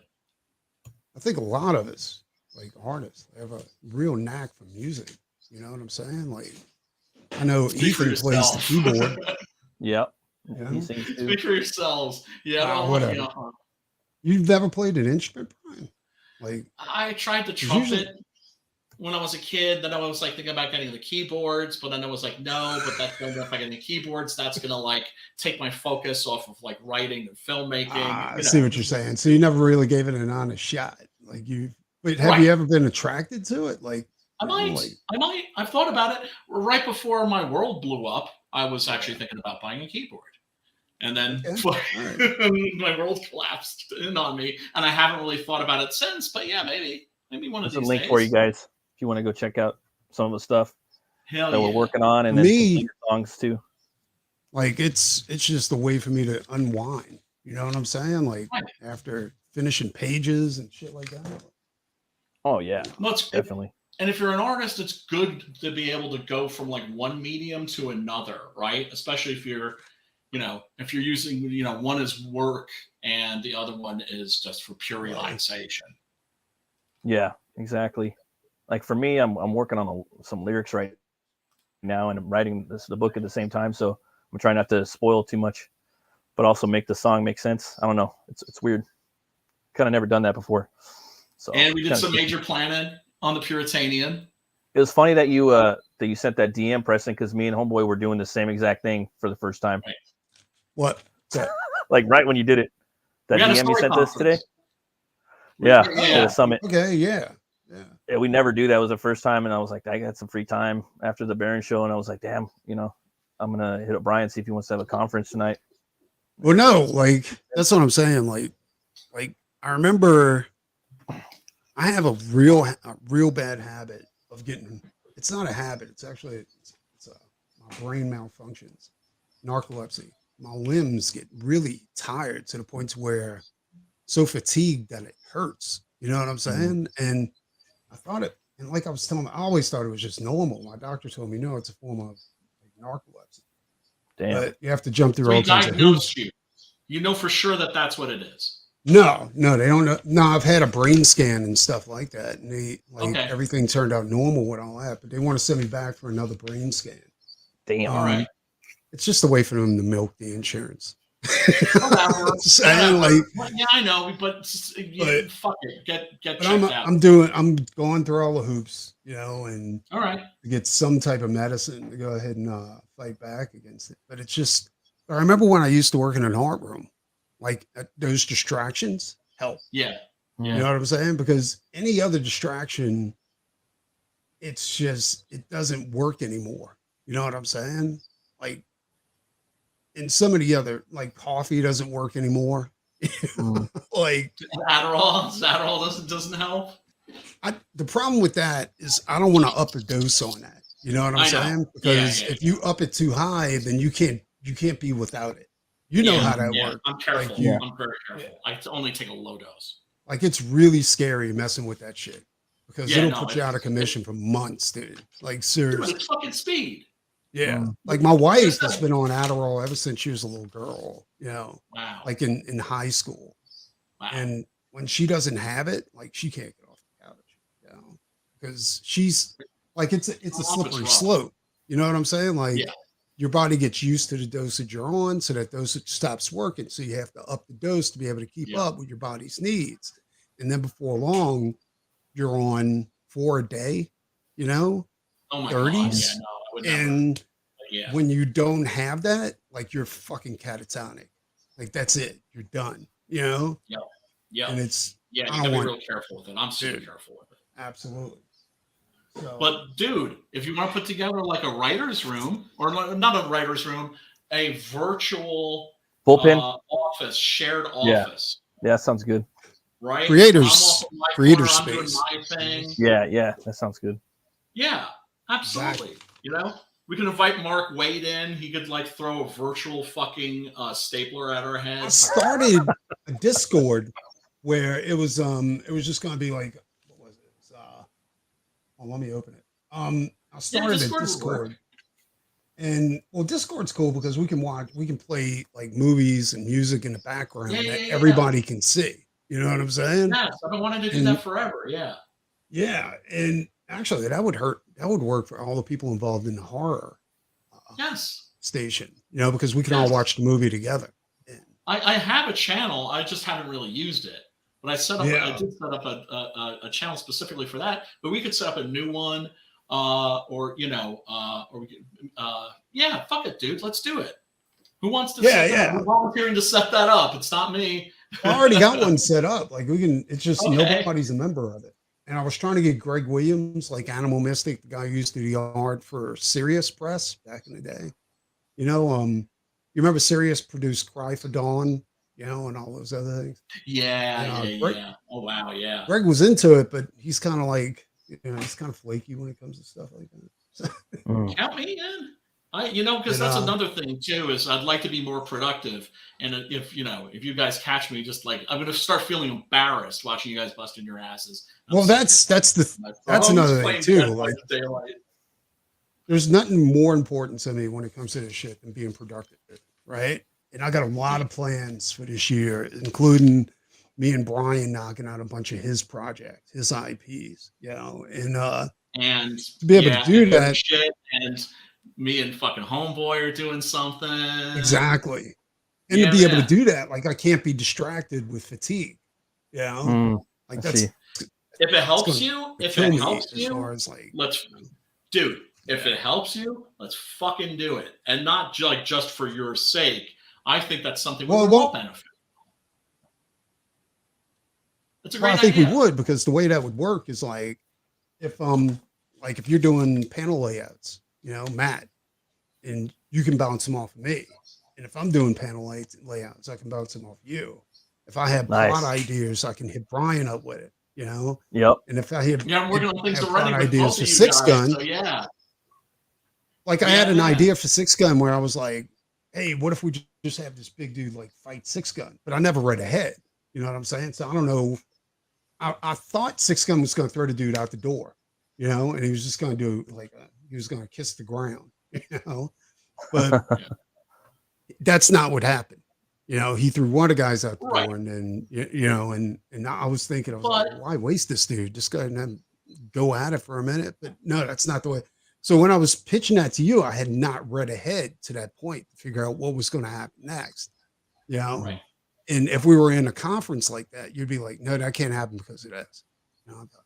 I think a lot of us, like artists, have a real knack for music. You know what I'm saying? Like, I know Speak for Ethan plays the yourself. keyboard. Yep. Yeah. He sings too. Speak for yourselves. Yeah, well, whatever. you know, You've never played an instrument, Brian? Like, I tried the Usually- trumpet when I was a kid. Then I was like thinking about getting the keyboards, but then I was like, no, but that's gonna if I get the keyboards, that's gonna like take my focus off of like writing and filmmaking. I you see know. what you're saying. So you never really gave it an honest shot. Like you, wait, have Right. you ever been attracted to it? Like, I might. I've thought about it. Right before my world blew up, I was actually thinking about buying a keyboard. And then Okay. my world collapsed in on me, and I haven't really thought about it since. But yeah, maybe one of There's a these link days. for you guys if you want to go check out some of the stuff Hell that yeah. we're working on and then Me- some later songs too. like it's just a way for me to unwind. You know what I'm saying? Like Right. after finishing pages and shit like that. Oh yeah, Well, it's definitely. And if you're an artist, it's good to be able to go from like one medium to another, right? Especially if you're, if you're using, one is work and the other one is just for pure relaxation. Yeah, exactly. Like for me, I'm working on some lyrics right now, and I'm writing the book at the same time. So I'm trying not to spoil too much, but also make the song make sense. I don't know. It's weird. Kind of never done that before. So and we did some major planning on the Puritanian. It was funny that you sent that DM, Preston, because me and Homeboy were doing the same exact thing for the first time. Right. What? Like right when you did it. That DM you sent us today? Yeah. At a summit. Okay, yeah. We never do that. It was the first time, and I was like, I got some free time after the Baron show, and I was like, damn, I'm gonna hit up Brian, see if he wants to have a conference tonight. Well, no, like that's what I'm saying. Like I remember I have a real bad habit of getting. It's not a habit. It's actually my brain malfunctions, narcolepsy. My limbs get really tired to the point where so fatigued that it hurts. You know what I'm saying? And I thought it, and like I was telling, I always thought it was just normal. My doctor told me, no, it's a form of narcolepsy. Damn. But you have to jump through So all he kinds of diagnosed hoops. you. You know for sure that that's what it is. No, they don't know. No, I've had a brain scan and stuff like that, and they everything turned out normal with all that, but they want to send me back for another brain scan. Damn. All right. It's just a way for them to milk the insurance. Whatever. Like, yeah, I know, but fuck it. Get checked out. I'm going through all the hoops, and all right, to get some type of medicine to go ahead and fight back against it. But it's just, I remember when I used to work in an art room, like those distractions help. Yeah. You know what I'm saying? Because any other distraction, it doesn't work anymore. You know what I'm saying? Like, and some of the other, like coffee doesn't work anymore. Like Adderall doesn't help. The problem with that is I don't want to up a dose on that. You know what I'm saying? Because if you up it too high, then you can't be without it. You know how that works. I'm careful. Like I'm very careful. I only take a low dose. Like it's really scary messing with that shit because it'll put you out of commission for months, dude. Like seriously. Dude, it's fucking speed. Yeah. Like my wife has been on Adderall ever since she was a little girl, Wow. like in high school. Wow. And when she doesn't have it, like she can't get off the couch, because she's like, it's a slippery slope. You know what I'm saying? Like your body gets used to the dosage you're on, so that dosage stops working. So you have to up the dose to be able to keep up with your body's needs. And then before long, you're on 4 a day, Oh my 30s. God. And when you don't have that, like you're fucking catatonic. Like that's it. You're done. Yeah. And it's you gotta be real careful with it. I'm super careful with it. Absolutely. So, but dude, if you want to put together like a writer's room, or not a writer's room, a virtual bullpen office, shared office. Yeah, that sounds good. Right? Creator corner, space. I'm doing my thing. Yeah, that sounds good. Yeah, absolutely. Exactly. We can invite Mark Wade in. He could like throw a virtual fucking stapler at our head. I started a Discord where it was just gonna be like, what was it? Let me open it. I started a Discord. And Discord's cool because we can play like movies and music in the background that everybody can see. You know what I'm saying? Yes, I've been wanting to do that forever. Yeah. Yeah, and actually, that would work for all the people involved in the horror station, because we can all watch the movie together. I have a channel. I just haven't really used it. But I did set up a channel specifically for that. But we could set up a new one, or we could, fuck it, dude. Let's do it. Who wants to set that up? Who's volunteering to set that up? It's not me. I already got one set up. Like we can, it's just nobody's a member of it. And I was trying to get Greg Williams, like Animal Mystic, the guy who used to do the art for Sirius Press back in the day. You remember Sirius produced Cry for Dawn, and all those other things. Yeah. Oh wow, yeah. Greg was into it, but he's kind of like, he's kind of flaky when it comes to stuff like that. Count me in. Because And that's another thing too, is I'd like to be more productive. And if you guys catch me, just like, I'm going to start feeling embarrassed watching you guys busting your asses. well, that's another thing too. Like, there's nothing more important to me when it comes to this shit than being productive, right? And I got a lot of plans for this year, including me and Brian knocking out a bunch of his projects, his IPs, and to be able to do that. Shit, and me and fucking homeboy are doing something. Exactly. And to be able to do that, like, I can't be distracted with fatigue, like that's, if it helps you, if it helps you, let's fucking do it. And not just for your sake. I think that's something we will all benefit. That's a great idea. I think we would, because the way that would work is like if you're doing panel layouts, Matt, and you can bounce them off of me. And if I'm doing panel layouts, I can bounce them off you. If I have plot ideas, I can hit Brian up with it, Yep. And if I have I'm working on things plot ideas for Six Gun, so yeah. Like I had an idea for Six Gun where I was like, hey, what if we just have this big dude like fight Six Gun? But I never read ahead. You know what I'm saying? So I don't know. I thought Six Gun was going to throw the dude out the door, and he was just going to do he was going to kiss the ground, but that's not what happened. He threw one of the guys out the door, and then, and I was thinking, like, why waste this dude? Just go ahead and go at it for a minute. But no, that's not the way. So when I was pitching that to you, I had not read ahead to that point to figure out what was going to happen next, Right. And if we were in a conference like that, you'd be like, no, that can't happen because of this.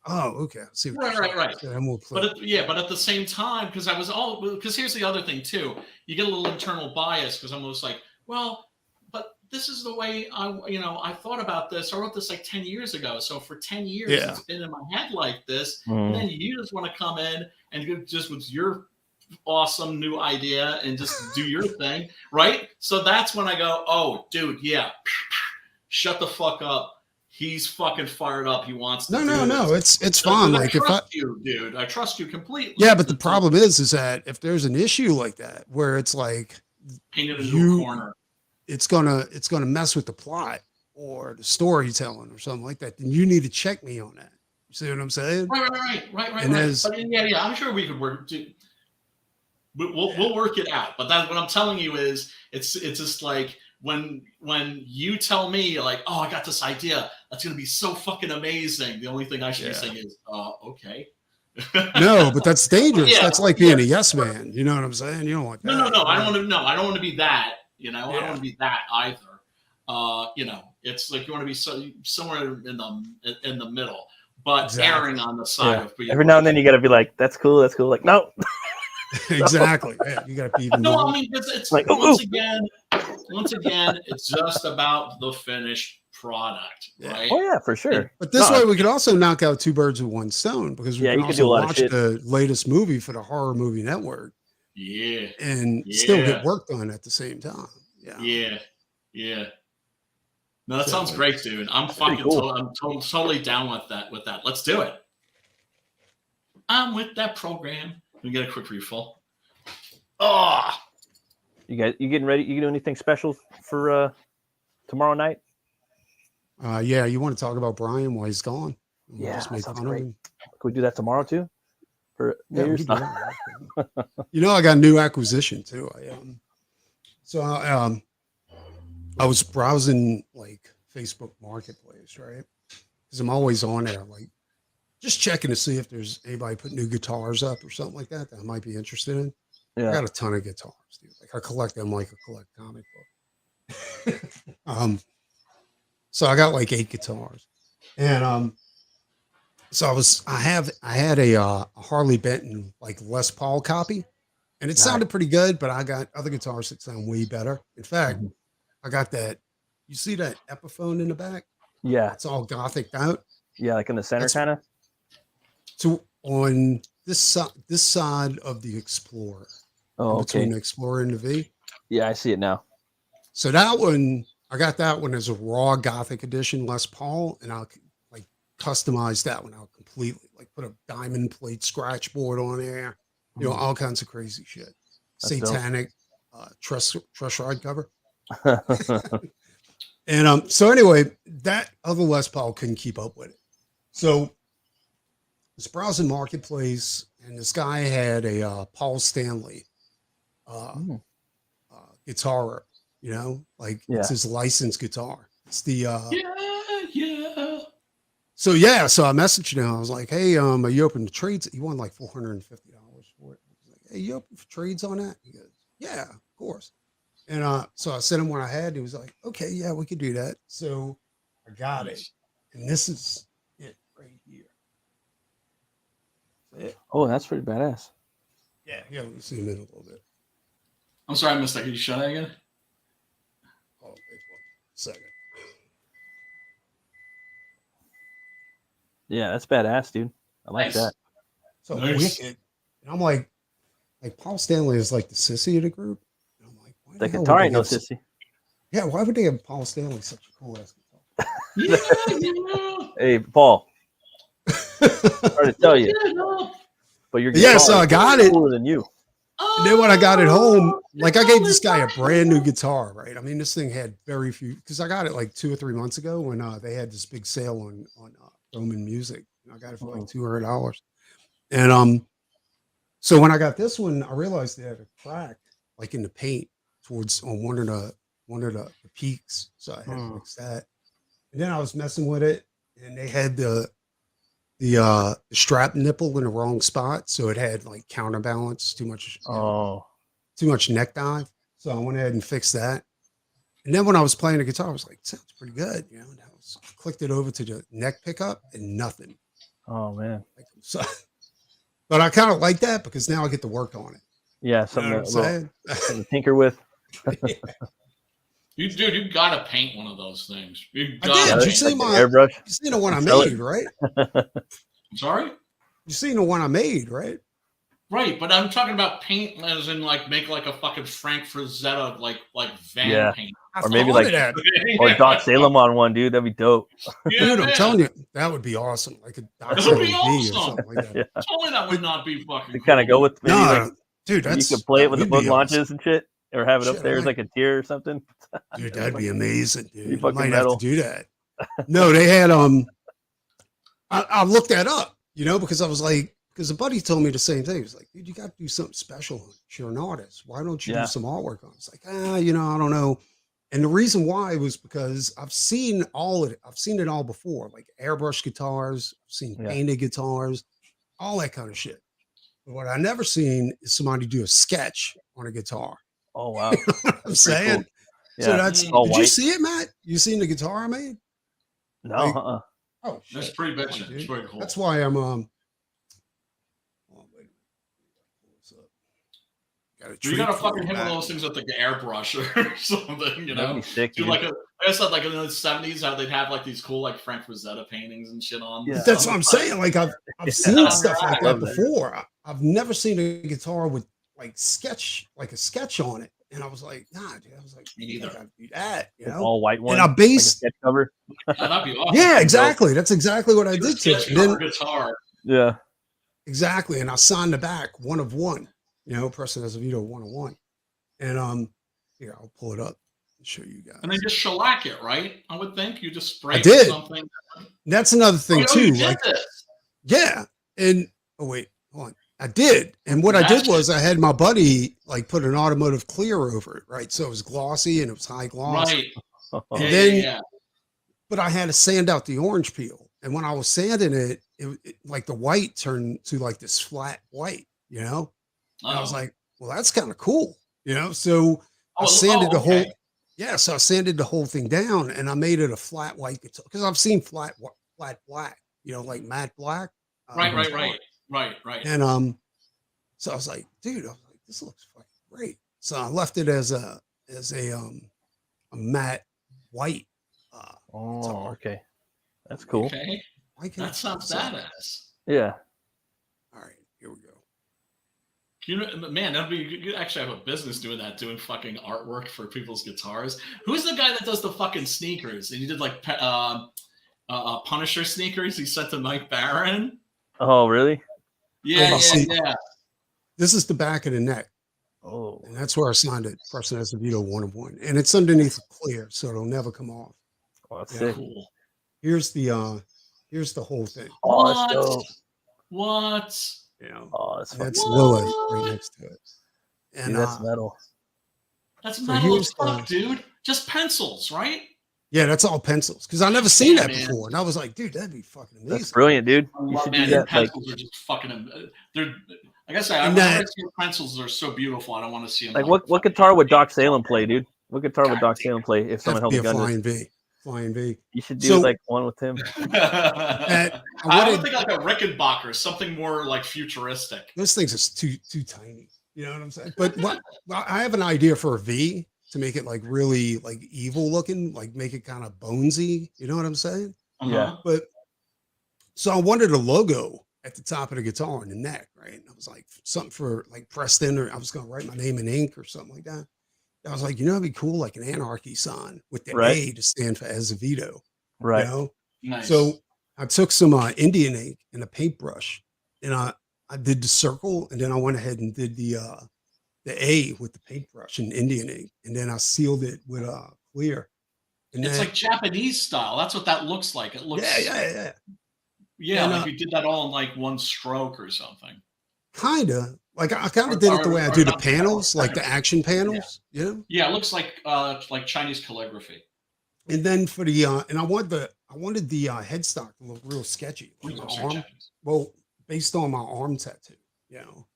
Oh, okay. I'll see what Right. So then we'll play. But at the same time, because here's the other thing too, you get a little internal bias because I'm almost like, well, but this is the way I thought about this. I wrote this like 10 years ago. So for 10 years, it's been in my head like this. And then you just want to come in and just with your awesome new idea and just do your thing, right? So that's when I go, oh, dude, yeah, shut the fuck up. He's fucking fired up. He wants to. No. It's fine. Like, if I trust you completely. Yeah, but the problem is that if there's an issue like that where it's like painted into a corner, it's gonna mess with the plot or the storytelling or something like that, then you need to check me on that. You see what I'm saying? Right. And But I'm sure we could work. We'll work it out. But that's what I'm telling you is it's just like when you tell me like, oh, I got this idea that's gonna be so fucking amazing. The only thing I should be saying is, okay. No, but that's dangerous. That's like being a yes man. You know what I'm saying? You don't want that. No. I don't want to be that. I don't want to be that either. It's like you want to be somewhere in the middle, but erring on the side of being. Every now and then you got to be like, that's cool. Like, no. Exactly. Yeah, you got to be even. No, I mean it's like once again, it's just about the finished product, right? Oh yeah, for sure. But this way we could also knock out two birds with one stone, because we can you also can do a lot watch of shit. the latest movie for the Horror Movie Network. Yeah. And still get work done at the same time. Yeah. No, that sounds great, dude. I'm fucking totally down with that. Let's do it. I'm with that program. Let me get a quick refill. Oh, You getting ready? You do anything special for tomorrow night? Yeah, you want to talk about Brian while he's gone? Yeah, just make sounds fun of great. him. Could we do that tomorrow too? For New Year's? I got a new acquisition too. I was browsing like Facebook Marketplace, right? Because I'm always on there, like just checking to see if there's anybody put new guitars up or something like that I might be interested in. Yeah. I got a ton of guitars, dude. Like I collect them like I collect comic books. So I got like 8 guitars, and so I had a Harley Benton like Les Paul copy, and it sounded pretty good, but I got other guitars that sound way better. In fact, I got that. You see that Epiphone in the back? Yeah, it's all gothic out. Yeah, like in the center, kind of. So on this side of the Explorer, between the Explorer and the V. Yeah, I see it now. So that one, I got that one as a raw Gothic edition Les Paul, and I'll like customize that one out completely. Like put a diamond plate scratch board on there, all kinds of crazy shit. That's dope. satanic truss rod cover. And so anyway, that other Les Paul couldn't keep up with it. So I was browsing Marketplace, and this guy had a Paul Stanley guitar, like Yeah. it's his licensed guitar. It's the Yeah. so yeah, so I messaged him. I was like, hey, are you open to trades? He won like $450 for it. I was like, hey, you open for trades on that? He goes, yeah, of course. And so I sent him what I had. He was like, okay, yeah, we could do that. So I got it. And this is it right here. That's it. Oh, that's pretty badass. Yeah, let me zoom in a little bit. I'm sorry, I missed that. Can you show that again? Oh, wait 1 second. Yeah, that's badass, dude. I like Nice. that. So Nice. wicked. And I'm like Paul Stanley is like the sissy of the group. And I'm like, why The hell would guitar they ain't no have sissy. Yeah, why would they have Paul Stanley such a cool ass Yeah. Hey, Paul. Sorry to tell you, but your Yeah, guitar so I is got it. cooler than you. And then when I got it home, like I gave this guy a brand new guitar, right? I mean, this thing had very few because I got it like 2 or 3 months ago when they had this big sale on Roman Music. I got it for like $200. And so when I got this one, I realized they had a crack like in the paint towards on one of the peaks. So I had to fix that. And then I was messing with it, and they had the strap nipple in the wrong spot, so it had like counterbalance, too much neck dive. So I went ahead and fixed that. And then when I was playing the guitar, I was like, sounds pretty good, And I clicked it over to the neck pickup, and nothing. Oh man. So, but I kind of like that because now I get to work on it. Yeah, You know something what I'm to tinker with. You gotta paint one of those things. You I gotta did. You paint see it. my airbrush. You seen the one I Sell it. made, right? I'm sorry? You seen the one I made, right? Right, but I'm talking about paint as in like make like a fucking Frank Frazetta like van Yeah. paint. I Or maybe thought like- of that. Or Doc Salem on one, dude. That'd be dope. Dude, I'm man. telling you, that would be awesome. Like a Doc That would be Salem V or awesome. something like that. Yeah. Totally that would not be fucking To kind of cool. go with maybe No, like dude, you that's could play it with the would book be launches and shit, or have it Shit, up there as I like a tier or something. awesome. Dude, that'd be amazing, dude. You fucking might metal. have to do that. No, they had I looked that up, because I was like, because a buddy told me the same thing. He was like, dude, you got to do something special. You're an artist. Why don't you Yeah. do some artwork on it? It's like, I don't know. And the reason why was because I've seen all of it. I've seen it all before, like airbrush guitars, I've seen Yeah. painted guitars, all that kind of shit. But what I never seen is somebody do a sketch on a guitar. Oh wow. You know what I'm Pretty saying? cool. Yeah. So that's, All did you white. see it, Matt? You seen the guitar I made? No, like- Oh, That's shit. pretty Come on, bitchin'. dude. It's pretty cool. That's why I'm oh, wait a minute. Pull this up. Got a You gotta treat for fucking you, hit one of Matt. those things with like the airbrush or something, you That'd know? be sick, Do dude. like I said, like in the 70s, how they'd have like these cool like Frank Frazetta paintings and shit on. Yeah. That's what I'm saying. Like I've seen Yeah. stuff like I that love that. before. I've never seen a guitar with like a sketch on it. And I was like, nah, dude. I was like, Me you either. gotta do that, An all white one. And I like a based, sketch cover. That'd be awesome. yeah, exactly. That's exactly what I did to it. Sketch And then, cover guitar. Yeah. exactly. And I signed the back one of one, person has a veto 1 of 1. And here, I'll pull it up and show you guys. And then just shellac it, right? I would think you just spray I did. something. That's another thing Oh, you too. did Like, this. yeah. And oh wait, hold on. I did. And what I did was I had my buddy like put an automotive clear over it, right? So it was glossy and it was high gloss. Right. And Yeah, then, yeah. but I had to sand out the orange peel. And when I was sanding it, it like the white turned to like this flat white, And I was Oh. like, well, that's kind of cool, So I Oh, sanded the whole, okay. yeah. So I sanded the whole thing down and I made it a flat white guitar because I've seen flat black, like matte black. Right. guitar. Right. And so I was like, dude, this looks fucking great. So I left it as a matte white. Oh, Guitar. okay. That's cool. Okay. Why can't I That sounds pull this up? badass. Yeah. All right, here we go. Man, that'd be you could actually have a business doing that, doing fucking artwork for people's guitars. Who's the guy that does the fucking sneakers? And he did like Punisher sneakers. He sent to Mike Barron. Oh, really? Yeah. see. Yeah. This is the back of the neck. Oh, And that's where I signed it. Preston Acevedo 1 of 1. And it's underneath clear, so it'll never come off. well, that's Yeah. sick. Cool. Here's the whole thing. Oh, that's What? dope. What? You know, Oh, that's and fucking that's dope. Lilith right What? next to it. And Dude, that's metal. That's So metal here's as fuck, dude. Just pencils, right? yeah, that's all pencils. Because I never seen Yeah, that man. before. And I was like, dude, that'd be fucking amazing. That's brilliant, dude. You Well, should man, do your that. Like, pencils are just fucking. They're like I said. And Whenever I that- see your pencils, they're so beautiful. I don't want to see them. like what guitar would Doc Salem play, dude? What guitar would God Doc Salem play if Have someone to held be a a gun? flying V. Flying V. You should do So- like one with him. That, I would think like a Rickenbacker, something more like futuristic. those things are too tiny. You know what I'm saying? But well, I have an idea for a V to make it like really like evil looking, like make it kind of bonesy. You know what I'm saying? Yeah. But so I wanted a logo at the top of the guitar and the neck, right? And I was like, something for like Preston, or I was going to write my name in ink or something like that. I was like, it'd be cool, like an anarchy sign with the Right. A to stand for Azevedo. Right. You know? Nice. So I took some Indian ink and a paintbrush, and I did the circle, and then I went ahead and did the A with the paintbrush and Indian ink, and then I sealed it with clear. And it's then, like Japanese style. That's what that looks like. It looks yeah. And, like you did that all in like one stroke or something. Kind of like I kind Or- of did it the or- way I or do the not the panels, panels, like the action panels, you know. Yeah, it looks like Chinese calligraphy. And then for the and I wanted the headstock to look real sketchy, like my Looks like arm. Japanese. Well, based on my arm tattoo, you know.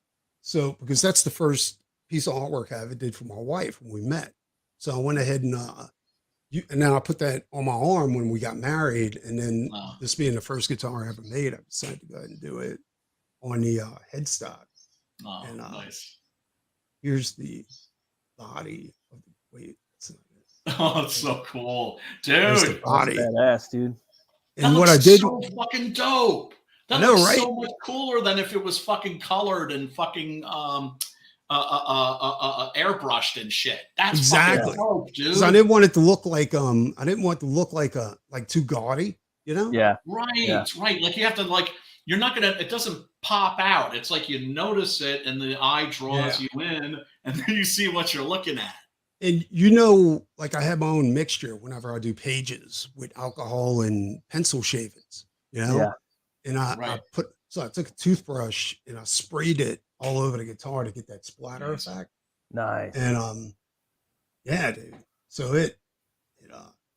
So because that's the first piece of artwork I ever did for my wife when we met. So I went ahead and and then I put that on my arm when we got married. And then Wow. this being the first guitar I ever made, I decided to go ahead and do it on the headstock. Oh, And, nice. Here's the body of the wait. That's not it. Oh, it's so cool, There's the dude. body. Badass, dude. That And what I looks did, so fucking dope. That I know, looks right? so much cooler than if it was fucking colored and fucking airbrushed and shit. That's Exactly. fucking dope, dude. because I didn't want it to look like I didn't want it to look like too gaudy, you know? Yeah. Right, Yeah. right. Like you have to like you're not gonna. It doesn't pop out. It's like you notice it, and the eye draws you in, and then you see what you're looking at. And you know, like I have my own mixture whenever I do pages with alcohol and pencil shavings, you know? Yeah. And I Right. I took a toothbrush and I sprayed it all over the guitar to get that splatter Nice. effect. Nice. And yeah, dude. So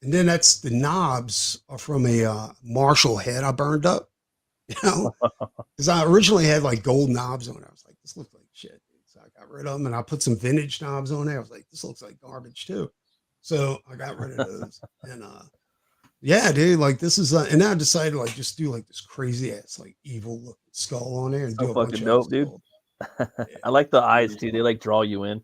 and then that's the knobs are from a Marshall head I burned up, you know, because I originally had like gold knobs on it. I was like, this looks like shit, dude. So I got rid of them and I put some vintage knobs on there. I was like, this looks like garbage too. So I got rid of those. And yeah, dude, like this is and I decided to like just do like this crazy ass like evil looking skull on there and So do a bunch fucking of dope, other dude. stuff. I like the eyes too. They like draw you in.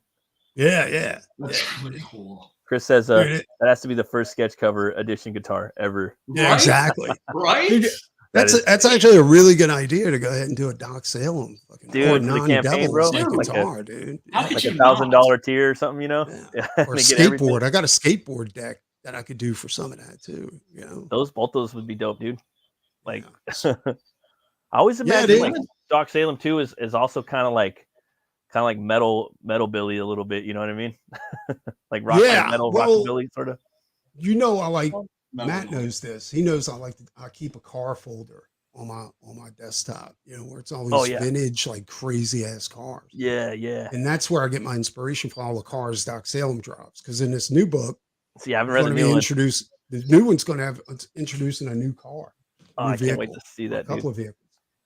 Yeah. That's really cool. Chris says Dude, it- that has to be the first sketch cover edition guitar ever. yeah, Right? exactly. Right? Dude, That is- That's actually a really good idea to go ahead and do a Doc Salem fucking Dude, or for the campaign, non-devils bro, like like a- guitar, dude. How Yeah. could Like you $1,000 tier or something, you know? Yeah. Yeah, Or a they get everything. skateboard. I got a skateboard deck that I could do for some of that too. You know, Both those would be dope, dude. Like, Yeah. I always Yeah, imagine dude. like Doc Salem too is also kind of like metal Billy a little bit. You know what I mean? like rock, Yeah, like metal well, rockabilly sort of. you know, I like No, Matt no. knows this. He knows I keep a car folder on my desktop. You know, where it's all these Oh, yeah. vintage like crazy ass cars. Yeah. And that's where I get my inspiration for all the cars Doc Salem drops. Because in this new book, See, I haven't it's read the going to new be one. introduced. The new one's going to have it's introducing a new car. Oh, new I can't wait vehicle, to see a that, couple dude. of vehicles.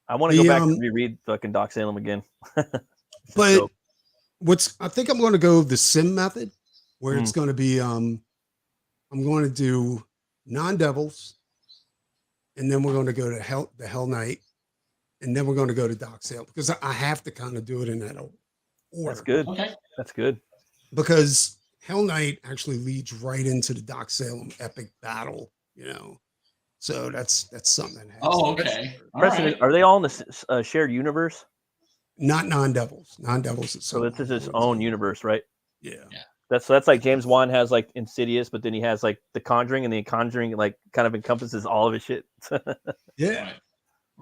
I want to go The, back and reread fucking Doc Salem again. But dope. I think I'm going to go the sim method, where Hmm. it's going to be I'm going to do non-devils, and then we're going to go to the Hell Knight, and then we're going to go to Doc Salem, because I have to kind of do it in that order. That's good. Okay. That's good. Because Hell Knight actually leads right into the Doc Salem epic battle, you know. So that's something that has Oh, to be okay. considered. All Preston, right. are they all in the shared universe? Not non-devils. Non-devils is So this is his something own universe, right? Yeah. That's like James Wan has like Insidious, but then he has like The Conjuring, and The Conjuring like kind of encompasses all of his shit. Yeah. Right.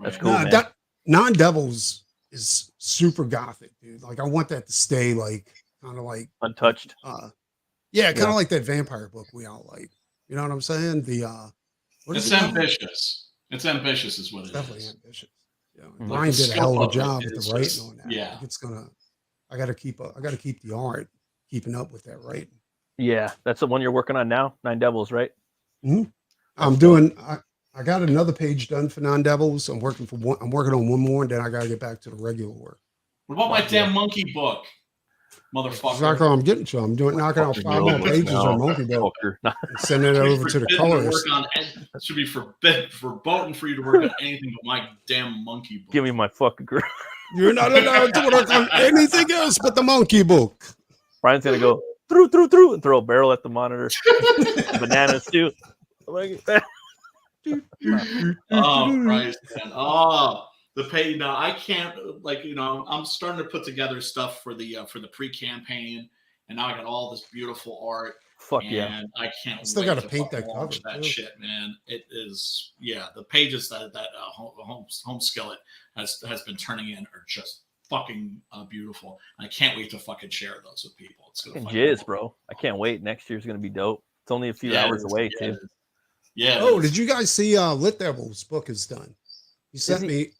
That's Right. cool, man. Non-devils is super gothic, dude. Like I want that to stay like kind of like Untouched. yeah, kind Yeah. of like that vampire book we all like. You know what I'm saying? The what is It's it called? ambitious. It's ambitious, is what It's it definitely is. ambitious. Yeah, Mhm. Brian the did a hell of scope a of it job with the is writing just- on that. yeah. Like it's gonna, I got to keep the art keeping up with that writing. Yeah, that's the one you're working on now. Nine Devils, right? I'm That's doing. I got another page done for Non Devils. I'm working on one more, and then I got to get back to the regular work. What about my Fuck damn monkey book, Exactly motherfucker? what I'm getting to. I'm doing knocking out 5 more pages on Monkey Book and sending it over to the Forbidden to colorist. work on. It should be verboten for you to work on anything but my damn monkey book. Give me my fucking girl. You're not allowed to work on anything else but the Monkey Book. Brian's gonna go through, and throw a barrel at the monitor. Bananas too. I'm like, Oh Christ, man. Oh, the pay. No, I can't. Like, I'm starting to put together stuff for the pre-campaign, and now I got all this beautiful art. fuck and yeah. I can't. Still wait gotta to paint fucking that launch cover, that too. shit, man. It is. Yeah, the pages that home skillet has been turning in are just fucking beautiful. I can't wait to fucking share those with people. It's gonna Fucking fucking jizz, bro. I can't wait. Next year's gonna be dope. It's only a few Yeah, hours it is. away Yeah, too. it is. Yeah. Oh, did you guys see Lit Devil's book is done? He sent he-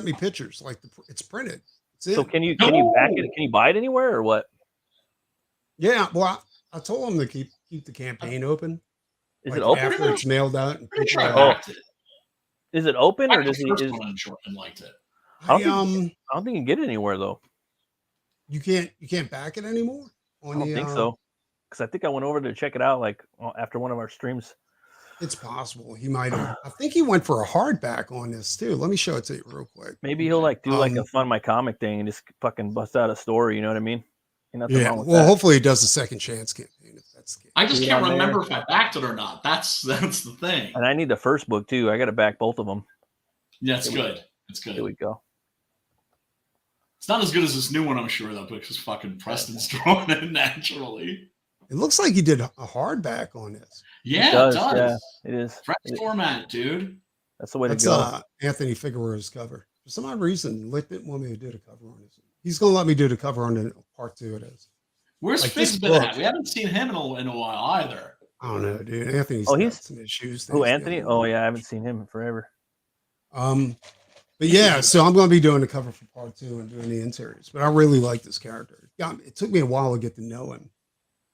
me pictures. Like it's printed. It's in. So can you back it? Can you buy it anywhere or what? Yeah, well, I told him to keep the campaign open. Is like, it open? after it's nailed out? And Pretty sure I people, backed it. Is it open I or backed does the he? first Is, one and liked it. I don't think you can get it anywhere though. you can't back it anymore. I don't think so. Because I think I went over to check it out like after one of our streams. It's possible he might have. I think he went for a hardback on this too. Let me show it to you real quick. Maybe he'll like do like a Fund My Comic thing and just fucking bust out a story. You know what I mean? Ain't nothing Yeah. wrong with Well, that. hopefully he does the second chance campaign. If that's the case. I just Read can't on there. remember if I backed it or not. That's the thing. And I need the first book too. I got to back both of them. Yeah, it's good. It's Here good. we go. It's not as good as this new one, I'm sure, though, because fucking Preston's drawn it naturally. It looks like he did a hardback on this. Yeah, it does, does. yeah. It is. Fresh It- format, dude. That's the way That's to go. Anthony Figueroa's cover. For some odd reason, Lit didn't want me to do the cover on this. He's gonna let me do the cover on the part 2 of this. Where's Like Fig's this been book. at? We haven't seen him in a while either. I don't know, dude. Anthony's Oh, got he's- some issues. that Who, he's Anthony? dealing Oh with. yeah, I haven't seen him in forever. But yeah, so I'm going to be doing the cover for part 2 and doing the interiors. But I really like this character. It took me a while to get to know him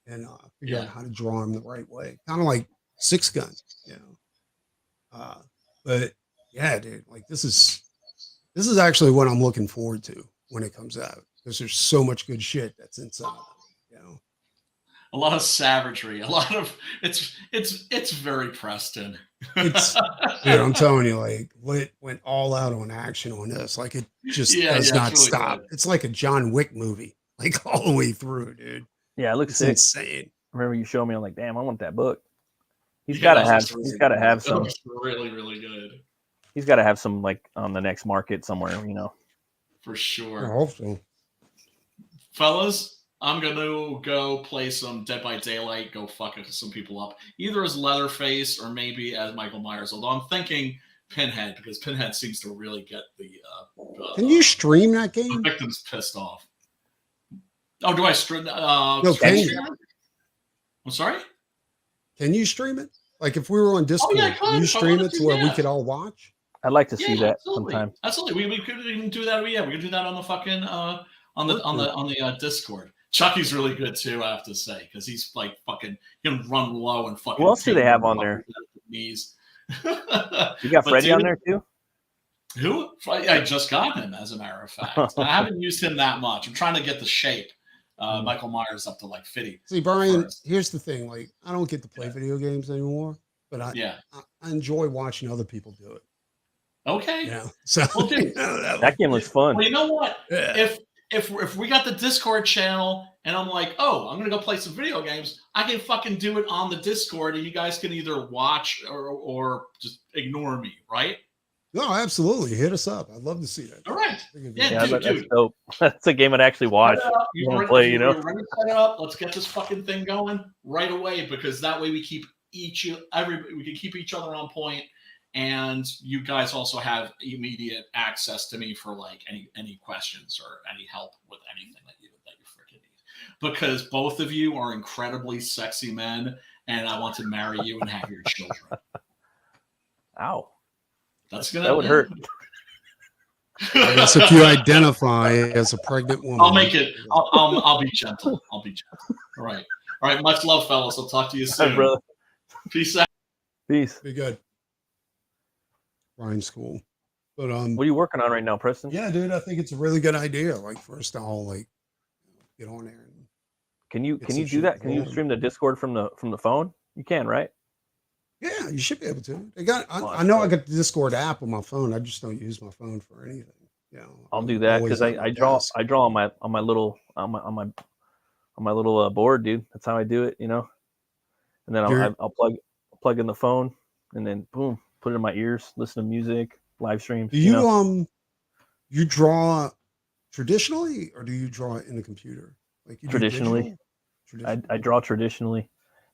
and figure out how to draw him the right way. Kind of like Six Gun, you know. But yeah, dude, like this is actually what I'm looking forward to when it comes out because there's so much good shit that's inside. You know, A lot of savagery. A lot of it's very Preston. it's dude, I'm telling you, like Lit went all out on action on this. Like it just does not it's really stop. good. It's like a John Wick movie, like all the way through, dude. Yeah, it looks It's sick. insane. I remember you showed me. I'm like, damn, I want that book. He's Yeah, got to that have. looks really He's got to good. have That some. looks really, really good. He's got to have some like on the next market somewhere. You know. For I sure. hope so. Fellas, I'm gonna go play some Dead by Daylight, go fuck some people up, either as Leatherface or maybe as Michael Myers. Although I'm thinking Pinhead because Pinhead seems to really get the Can you stream that the game? victims pissed off. Oh, do I stream? No, can can I you? stream it? I'm sorry. Can you stream it? Like if we were on Discord, I can could you if I stream wanted it to to, where we yeah. could all watch? I'd like to see that absolutely. sometime. Absolutely. We could even do that. Yeah, we could do that on the fucking on the Discord. Chucky's really good too, I have to say, because he's like fucking he can run low and fucking. Who else do they take have the on fucking there? Knees. You got But Freddie on dude, there too. Who? I just got him, as a matter of fact. I haven't used him that much. I'm trying to get the shape. Michael Myers up to like 50. See, Brian, First. here's the thing. Like, I don't get to play video games anymore, but I enjoy watching other people do it. Okay. You know? So Well, dude, That game looks fun. Well, you know what? yeah. If we got the Discord channel and I'm like, oh, I'm gonna go play some video games, I can fucking do it on the Discord, and you guys can either watch or just ignore me, right? No, absolutely. Hit us up. I'd love to see that. All right. Yeah, Yeah, That's dude. dope. That's a game I'd actually watch. You wanna ready- play, you know? you're ready to set it up? Let's get this fucking thing going right away, because that way we keep we can keep each other on point, and you guys also have immediate access to me for like any questions or any help with anything that you freaking need. because both of you are incredibly sexy men, and I want to marry you and have your children. Ow, That's gonna. that would hurt. I guess if you identify as a pregnant woman, I'll make it. I'll be gentle. I'll be gentle. All right. All right. Much love, fellas. I'll talk to you Hi, soon. brother. Peace out. Peace. Be good. Rhyme's cool. But What are you working on right now, Preston? yeah, dude, I think it's a really good idea. Like, first I'll like get on there. And Can you Get some do shit that? Can you rolling. stream the Discord from the phone? You can, right? yeah, you should be able to. They got. Oh, I that's know cool. I got the Discord app on my phone. I just don't use my phone for anything. You know, I'll I'm do that always because at my I draw desk. on my little board, dude. That's how I do it, you know. And then You're- I'll plug in the phone, and then boom, put it in my ears, listen to music, live streams. Do you know? you draw traditionally or do you draw in the computer? Like you do Traditionally. digital? I draw traditionally,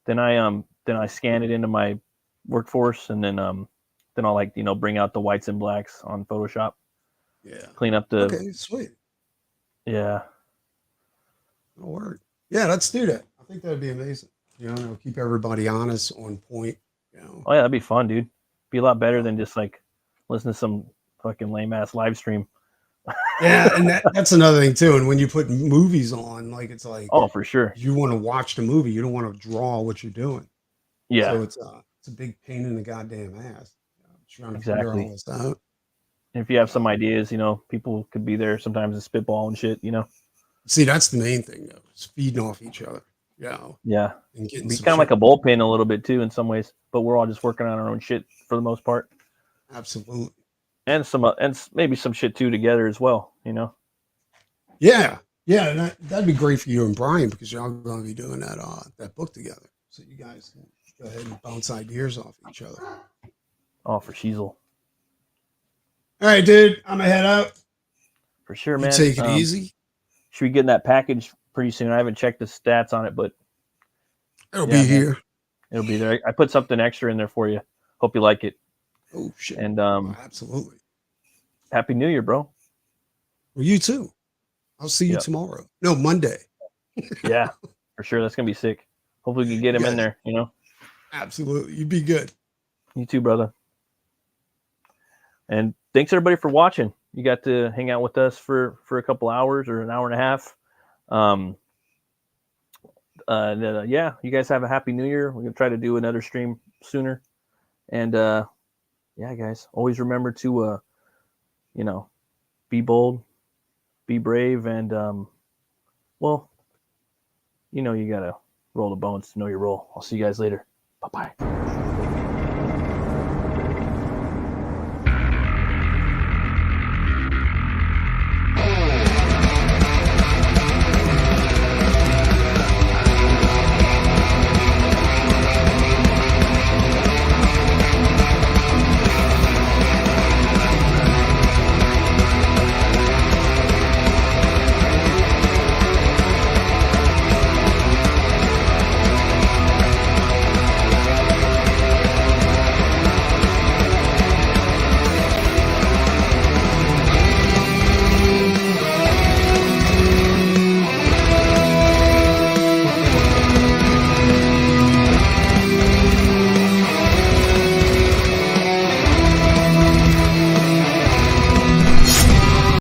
then I scan it into my workforce, and then I'll like bring out the whites and blacks on Photoshop, Yeah. clean up the Okay, sweet. yeah. That'll work. Yeah, let's do that. I think that'd be amazing. You know, it'll keep everybody honest, on point. You know. Oh yeah, that'd be fun, dude. Be a lot better than just like listen to some fucking lame ass live stream. Yeah, and that's another thing too. And when you put movies on, like it's like Oh, for sure. you want to watch the movie, you don't want to draw what you're doing. Yeah, So it's a big pain in the goddamn ass. Trying to figure all exactly. this out. And if you have some ideas, people could be there sometimes to spitball and shit. See, that's the main thing though. It's feeding off each other. Yeah. Yeah, And getting be some kind of like shit. a bullpen a little bit too in some ways, but we're all just working on our own shit for the most part, Absolutely. and maybe some shit too together as well. Yeah. Yeah. And that'd be great for you and Brian because y'all going to be doing that book together. So you guys can go ahead and bounce ideas off each other. Oh, for Sheasel. All right, dude. I'm going to head out. For sure, You man. take it easy. Should we get in that package pretty soon? I haven't checked the stats on it, but It'll yeah, be man. here. It'll be there. I put something extra in there for you. Hope you like it. Oh, shit. And Absolutely. Happy New Year, bro. Well, you too. I'll see you Yep. tomorrow. No, Monday. Yeah, for sure. That's gonna be sick. Hopefully we can get him in Yes. there. Absolutely. You be good. You too, brother. And thanks everybody for watching. You got to hang out with us for a couple hours or an hour and a half. Yeah, you guys have a happy New Year. We're gonna try to do another stream sooner. And yeah, guys, always remember to be bold, be brave, and well, you gotta roll the bones to know your role. I'll see you guys later. Bye-bye.